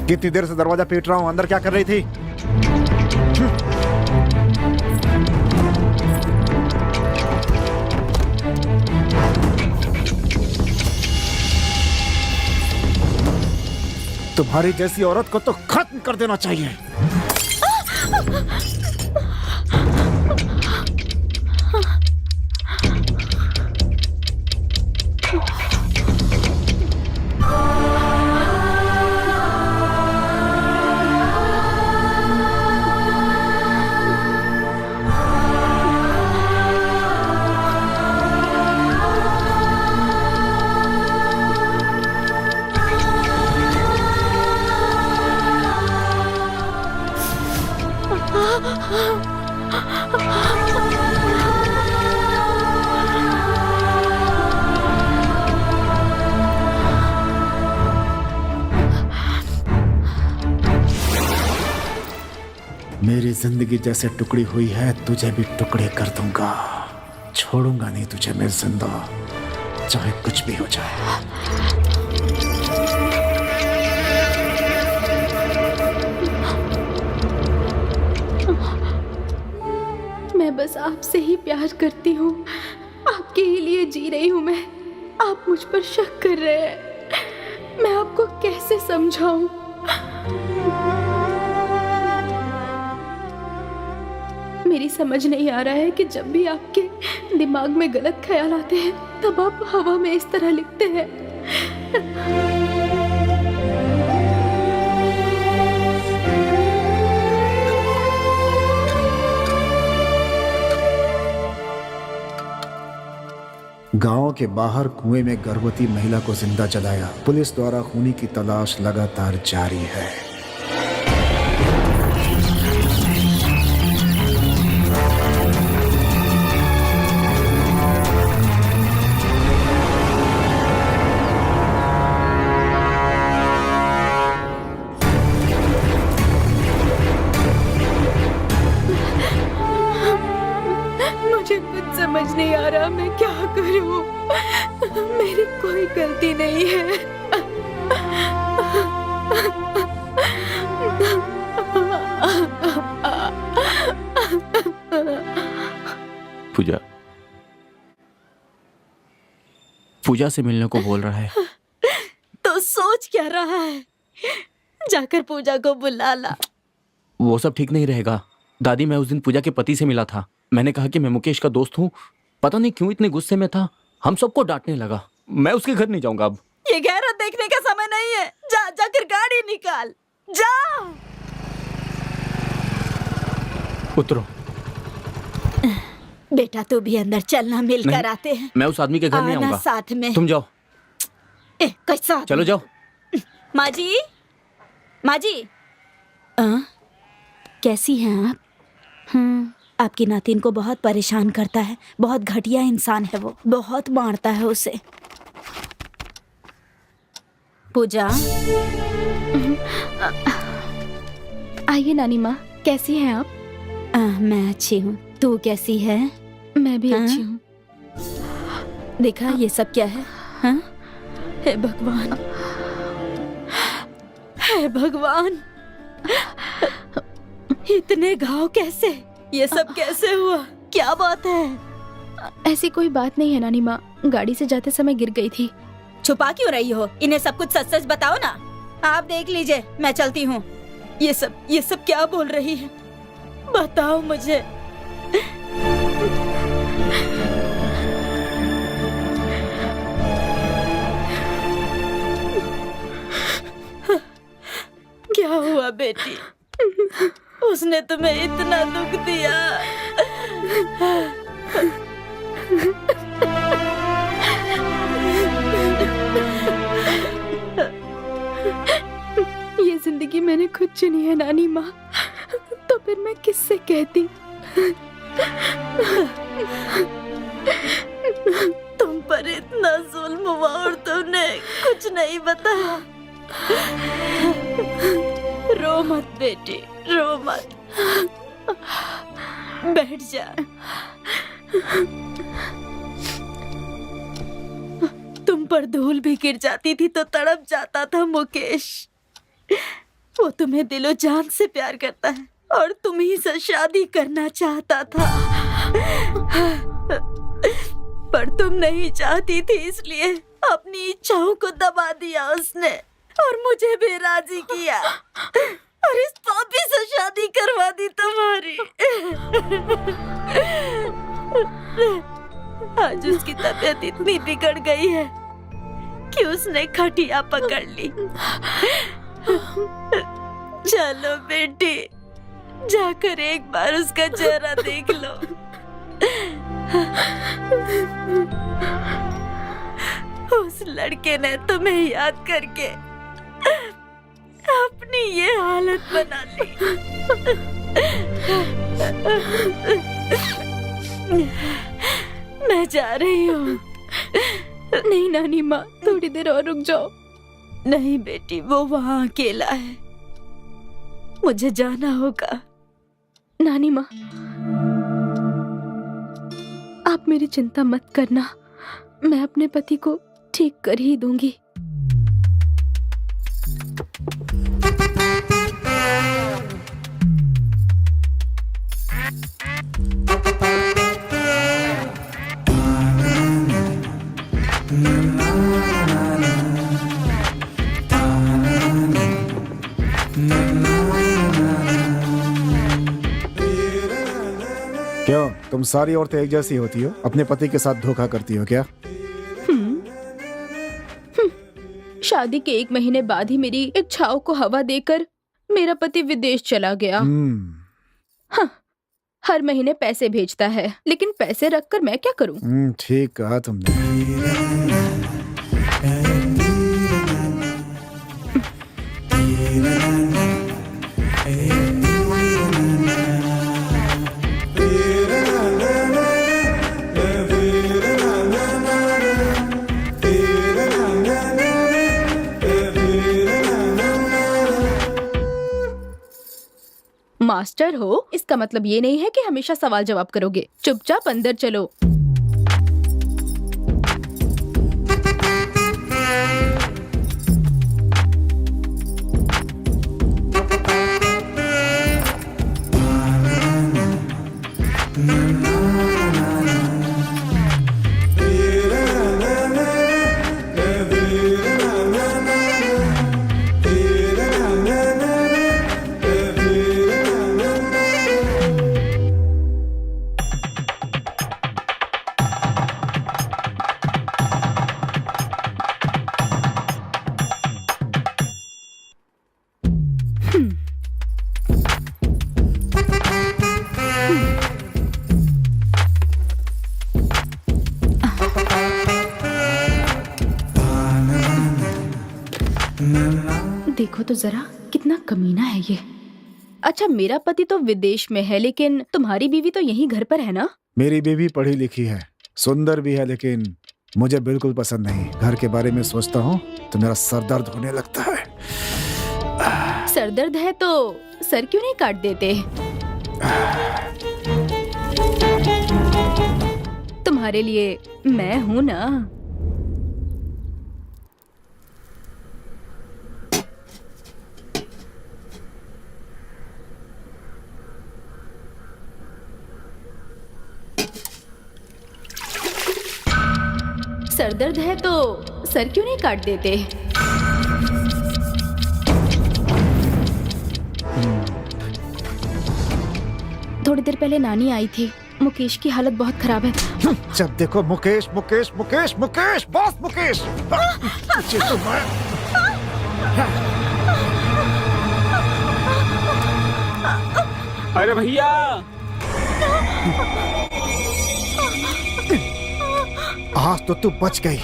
Speaker 5: कितनी देर से दरवाजा पीट रहा हूँ, अंदर क्या कर रही थी? तुम्हारी जैसी औरत को तो खत्म कर देना चाहिए। मेरी जिंदगी जैसे टुकड़ी हुई है, तुझे भी टुकड़े कर दूंगा। छोड़ूंगा नहीं तुझे मैं जिंदा, चाहे कुछ भी हो जाए।
Speaker 4: मैं बस आपसे ही प्यार करती हूँ, आपके ही लिए जी रही हूँ मैं। आप मुझ पर शक कर रहे हैं, मैं आपको कैसे समझाऊं? मेरी समझ नहीं आ रहा है कि जब भी आपके दिमाग में गलत ख्याल आते हैं तब आप हवा में इस तरह लिखते हैं।
Speaker 5: गांव के बाहर कुएं में गर्भवती महिला को जिंदा जलाया। पुलिस द्वारा खूनी की तलाश लगातार जारी है।
Speaker 4: मुझे कुछ समझ नहीं आ रहा, मैं क्या करूं? मेरी कोई गलती नहीं है।
Speaker 9: पूजा, पूजा से मिलने को बोल रहा है।
Speaker 3: तो सोच क्या रहा है? जाकर पूजा को बुला ला।
Speaker 9: वो सब ठीक नहीं रहेगा दादी। मैं उस दिन पूजा के पति से मिला था। मैंने कहा कि मैं मुकेश का दोस्त हूँ। पता नहीं क्यों इतने गुस्से में था, हम सबको डांटने लगा। मैं उसके घर नहीं जाऊंगा अब।
Speaker 3: ये गहरा देखने का समय नहीं है। जाकर गाड़ी निकाल, जा।
Speaker 9: उतरो।
Speaker 3: बेटा तू भी अंदर चलना, मिलकर आते हैं।
Speaker 9: मैं उस आदमी के घर नहीं
Speaker 3: आना
Speaker 9: आऊंगा।
Speaker 3: साथ में।
Speaker 9: तुम जाओ।
Speaker 3: कैसा?
Speaker 9: चलो जाओ।
Speaker 3: माँ जी, माँ जी। कैसी हैं आप? आपकी नातिन को बहुत परेशान करता है। बहुत घटिया इंसान है वो, बहुत मारता है उसे। पूजा,
Speaker 4: आइए नानी माँ, कैसी हैं आप?
Speaker 3: मैं अच्छी हूँ, तू कैसी है?
Speaker 4: मैं भी अच्छी हूँ।
Speaker 3: देखा ये सब क्या है? हाँ? हे भगवान, हे भगवान, इतने घाव कैसे? ये सब कैसे हुआ? क्या बात है?
Speaker 4: ऐसी कोई बात नहीं है नानी माँ, गाड़ी से जाते समय गिर गई थी।
Speaker 3: छुपा क्यों रही हो? इन्हें सब कुछ सच सच बताओ ना। आप देख लीजिए, मैं चलती हूँ। ये सब क्या बोल रही है? बताओ मुझे। क्या हुआ बेटी? उसने तुम्हें इतना दुख दिया?
Speaker 4: ये जिंदगी मैंने खुद चुनी है नानी माँ, तो फिर मैं किससे कहती?
Speaker 3: तुम पर इतना जुल्म हुआ और तुमने कुछ नहीं बताया। रो मत बेटी, रो मत। बैठ जा। तुम पर धूल भी गिर जाती थी तो तड़प जाता था मुकेश। वो तुम्हें दिलो जान से प्यार करता है और तुम ही से शादी करना चाहता था, पर तुम नहीं चाहती थी, इसलिए अपनी इच्छाओं को दबा दिया उसने और मुझे भी राजी किया और इस पापी से शादी करवा दी तुम्हारी। आज उसकी तबीयत इतनी बिगड़ गई है कि उसने खटिया पकड़ ली। चलो बेटी, जाकर एक बार उसका चेहरा देख लो। उस लड़के ने तुम्हें याद करके अपनी ये हालत बना ली। मैं जा रही हूँ।
Speaker 4: नहीं नानी माँ, थोड़ी देर और रुक जाओ।
Speaker 3: नहीं बेटी, वो वहाँ अकेला है, मुझे जाना होगा।
Speaker 4: नानी माँ, आप मेरी चिंता मत करना, मैं अपने पति को ठीक कर ही दूंगी।
Speaker 5: क्यों, तुम सारी औरतें एक जैसी होती हो? अपने पति के साथ धोखा करती हो क्या?
Speaker 4: शादी के 1 महीने बाद ही मेरी इच्छाओं को हवा देकर मेरा पति विदेश चला गया। हाँ, हर महीने पैसे भेजता है, लेकिन पैसे रखकर मैं क्या करूं?
Speaker 5: ठीक कहा तुमने।
Speaker 4: मास्टर हो, इसका मतलब ये नहीं है कि हमेशा सवाल जवाब करोगे। चुपचाप अंदर चलो। देखो तो जरा, कितना कमीना है ये। अच्छा, मेरा पति तो विदेश में है, लेकिन तुम्हारी बीवी तो यहीं घर पर है ना?
Speaker 5: मेरी बीवी पढ़ी लिखी है, सुंदर भी है, लेकिन मुझे बिल्कुल पसंद नहीं। घर के बारे में सोचता हूँ तो मेरा सर दर्द होने लगता है।
Speaker 4: सर दर्द है तो सर क्यों नहीं काट देते? तुम्हारे लिए मैं हूं ना। सर दर्द है तो सर क्यों नहीं काट देते? थोड़ी देर पहले नानी आई थी, मुकेश की हालत बहुत खराब है।
Speaker 5: जब देखो मुकेश मुकेश मुकेश मुकेश, बॉस मुकेश।
Speaker 9: अरे भैया,
Speaker 5: आज तो तू बच गई।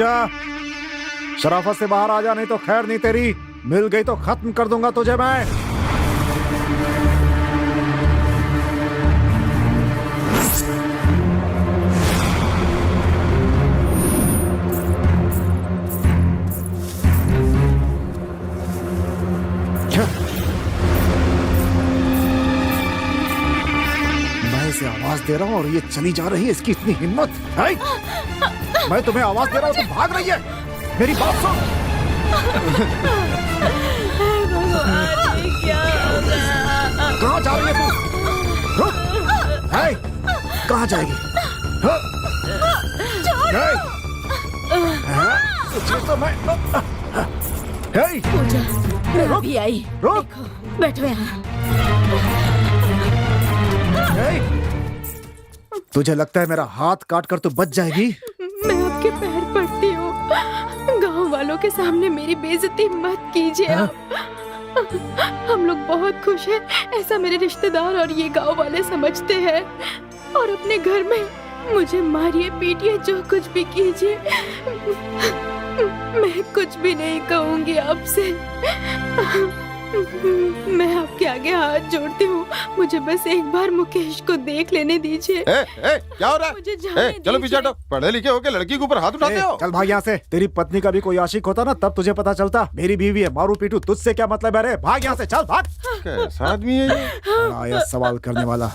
Speaker 5: पूजा, शराफत से बाहर आ जा, नहीं तो खैर नहीं तेरी। मिल गई तो खत्म कर दूंगा तुझे मैं। मैं इसे आवाज दे रहा हूँ और ये चली जा रही है, इसकी इतनी हिम्मत है? मैं तुम्हें आवाज दे रहा हूँ, तुम भाग रही है। मेरी बात सुन। कहाँ जा रही है तू? है? कहाँ जाएगी? तो मैं
Speaker 3: पूजा, मैं अभी आई।
Speaker 5: रुक।
Speaker 3: बैठो यहाँ।
Speaker 5: तुझे लगता है मेरा हाथ काट कर तू बच जाएगी?
Speaker 4: मैं आपके पैर पड़ती हूँ, गांव वालों के सामने मेरी बेइज्जती मत कीजिए आप। हम लोग बहुत खुश हैं, ऐसा मेरे रिश्तेदार और ये गांव वाले समझते हैं। और अपने घर में मुझे मारिए पीटिए, जो कुछ भी कीजिए, मैं कुछ भी नहीं कहूंगी आपसे। मैं आपके आगे हाथ जोड़ती हूँ, मुझे बस एक बार मुकेश को देख लेने दीजिए।
Speaker 10: क्या हो रहा है?
Speaker 4: मुझे जाने
Speaker 10: चलो पीछे हटो। पढ़े लिखे होके लड़की के ऊपर हाथ उठाते हो?
Speaker 5: चल भाग यहाँ से। तेरी पत्नी का भी कोई आशिक होता ना, तब तुझे पता चलता। मेरी बीवी है, मारू पीटू तुझसे क्या मतलब है रे? भाग यहाँ से, चल भाग।
Speaker 10: कैसा आदमी है ये?
Speaker 5: आया सवाल करने वाला।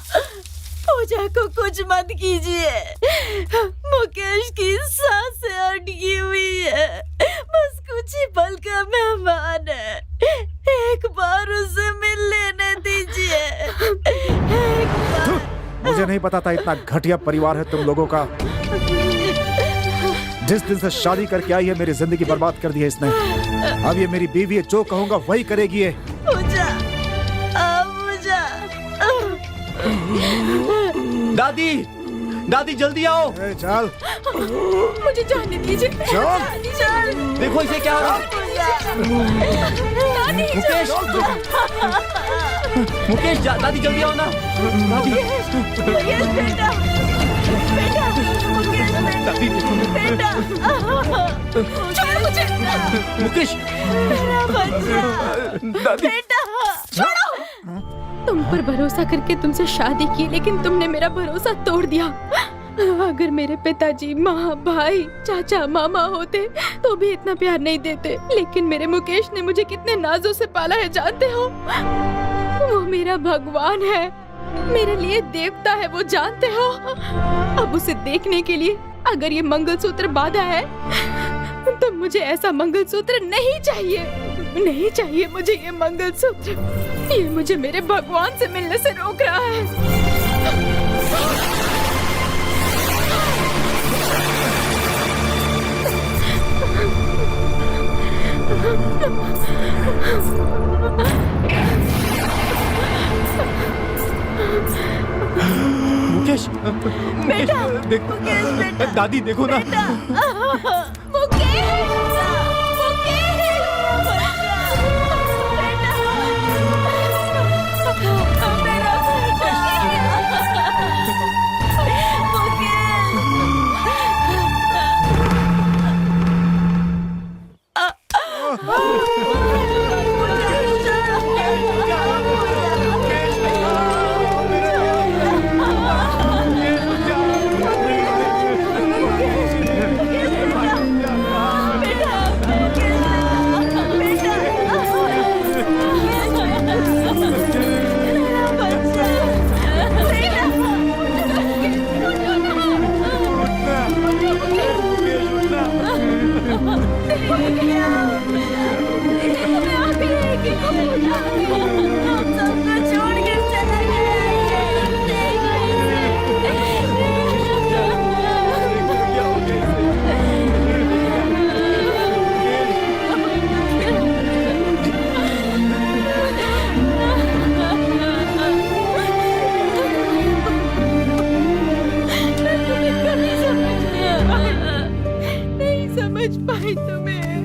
Speaker 3: पूजा को कुछ मत कीजिए, मुकेश की सांसें अटकी हुई है, बस कुछ ही पल का मेहमान है, एक बार उसे मिल लेने दीजिए। एक बार।
Speaker 5: मुझे नहीं पता था इतना घटिया परिवार है तुम लोगों का। जिस दिन से शादी करके आई है, मेरी जिंदगी बर्बाद कर दी है इसने। अब ये मेरी बीवी है, जो कहूंगा वही करेगी ये।
Speaker 3: पूजा, पूजा।
Speaker 9: दादी, दादी जल्दी आओ।
Speaker 5: चल
Speaker 4: मुझे जाने दीजिए।
Speaker 5: चल।
Speaker 9: देखो इसे क्या हो रहा है। मुकेश, मुकेश दादी जल्दी आओ ना। दादी,
Speaker 3: बेटा, बेटा,
Speaker 9: दादी,
Speaker 3: बेटा, छोड़ो मुझे।
Speaker 9: मुकेश,
Speaker 3: मेरा बच्चा,
Speaker 9: दादी,
Speaker 3: बेटा, छोड़ो।
Speaker 4: तुम पर भरोसा करके तुमसे शादी की, लेकिन तुमने मेरा भरोसा तोड़ दिया। अगर मेरे पिताजी, माँ, भाई, चाचा, मामा होते तो भी इतना प्यार नहीं देते। लेकिन मेरे मुकेश ने मुझे कितने नाजों से पाला है, जानते हो? वो मेरा भगवान है, मेरे लिए देवता है, वो जानते हो? अब उसे देखने के लिए अगर ये मंगलसूत्र बांधा है, तो मुझे ऐसा मंगलसूत्र नहीं चाहिए। नहीं चाहिए मुझे ये मंगलसूत्र। ये मुझे मेरे भगवान से मिलने से रोक रहा है।
Speaker 9: मुकेश,
Speaker 3: बेटा,
Speaker 9: देख,
Speaker 3: मुकेश बेटा,
Speaker 9: दादी देखो ना।
Speaker 3: बेटा, मुकेश, मुकेश, बेटा, मेरा
Speaker 4: नहीं समझ पाई तुम्हें।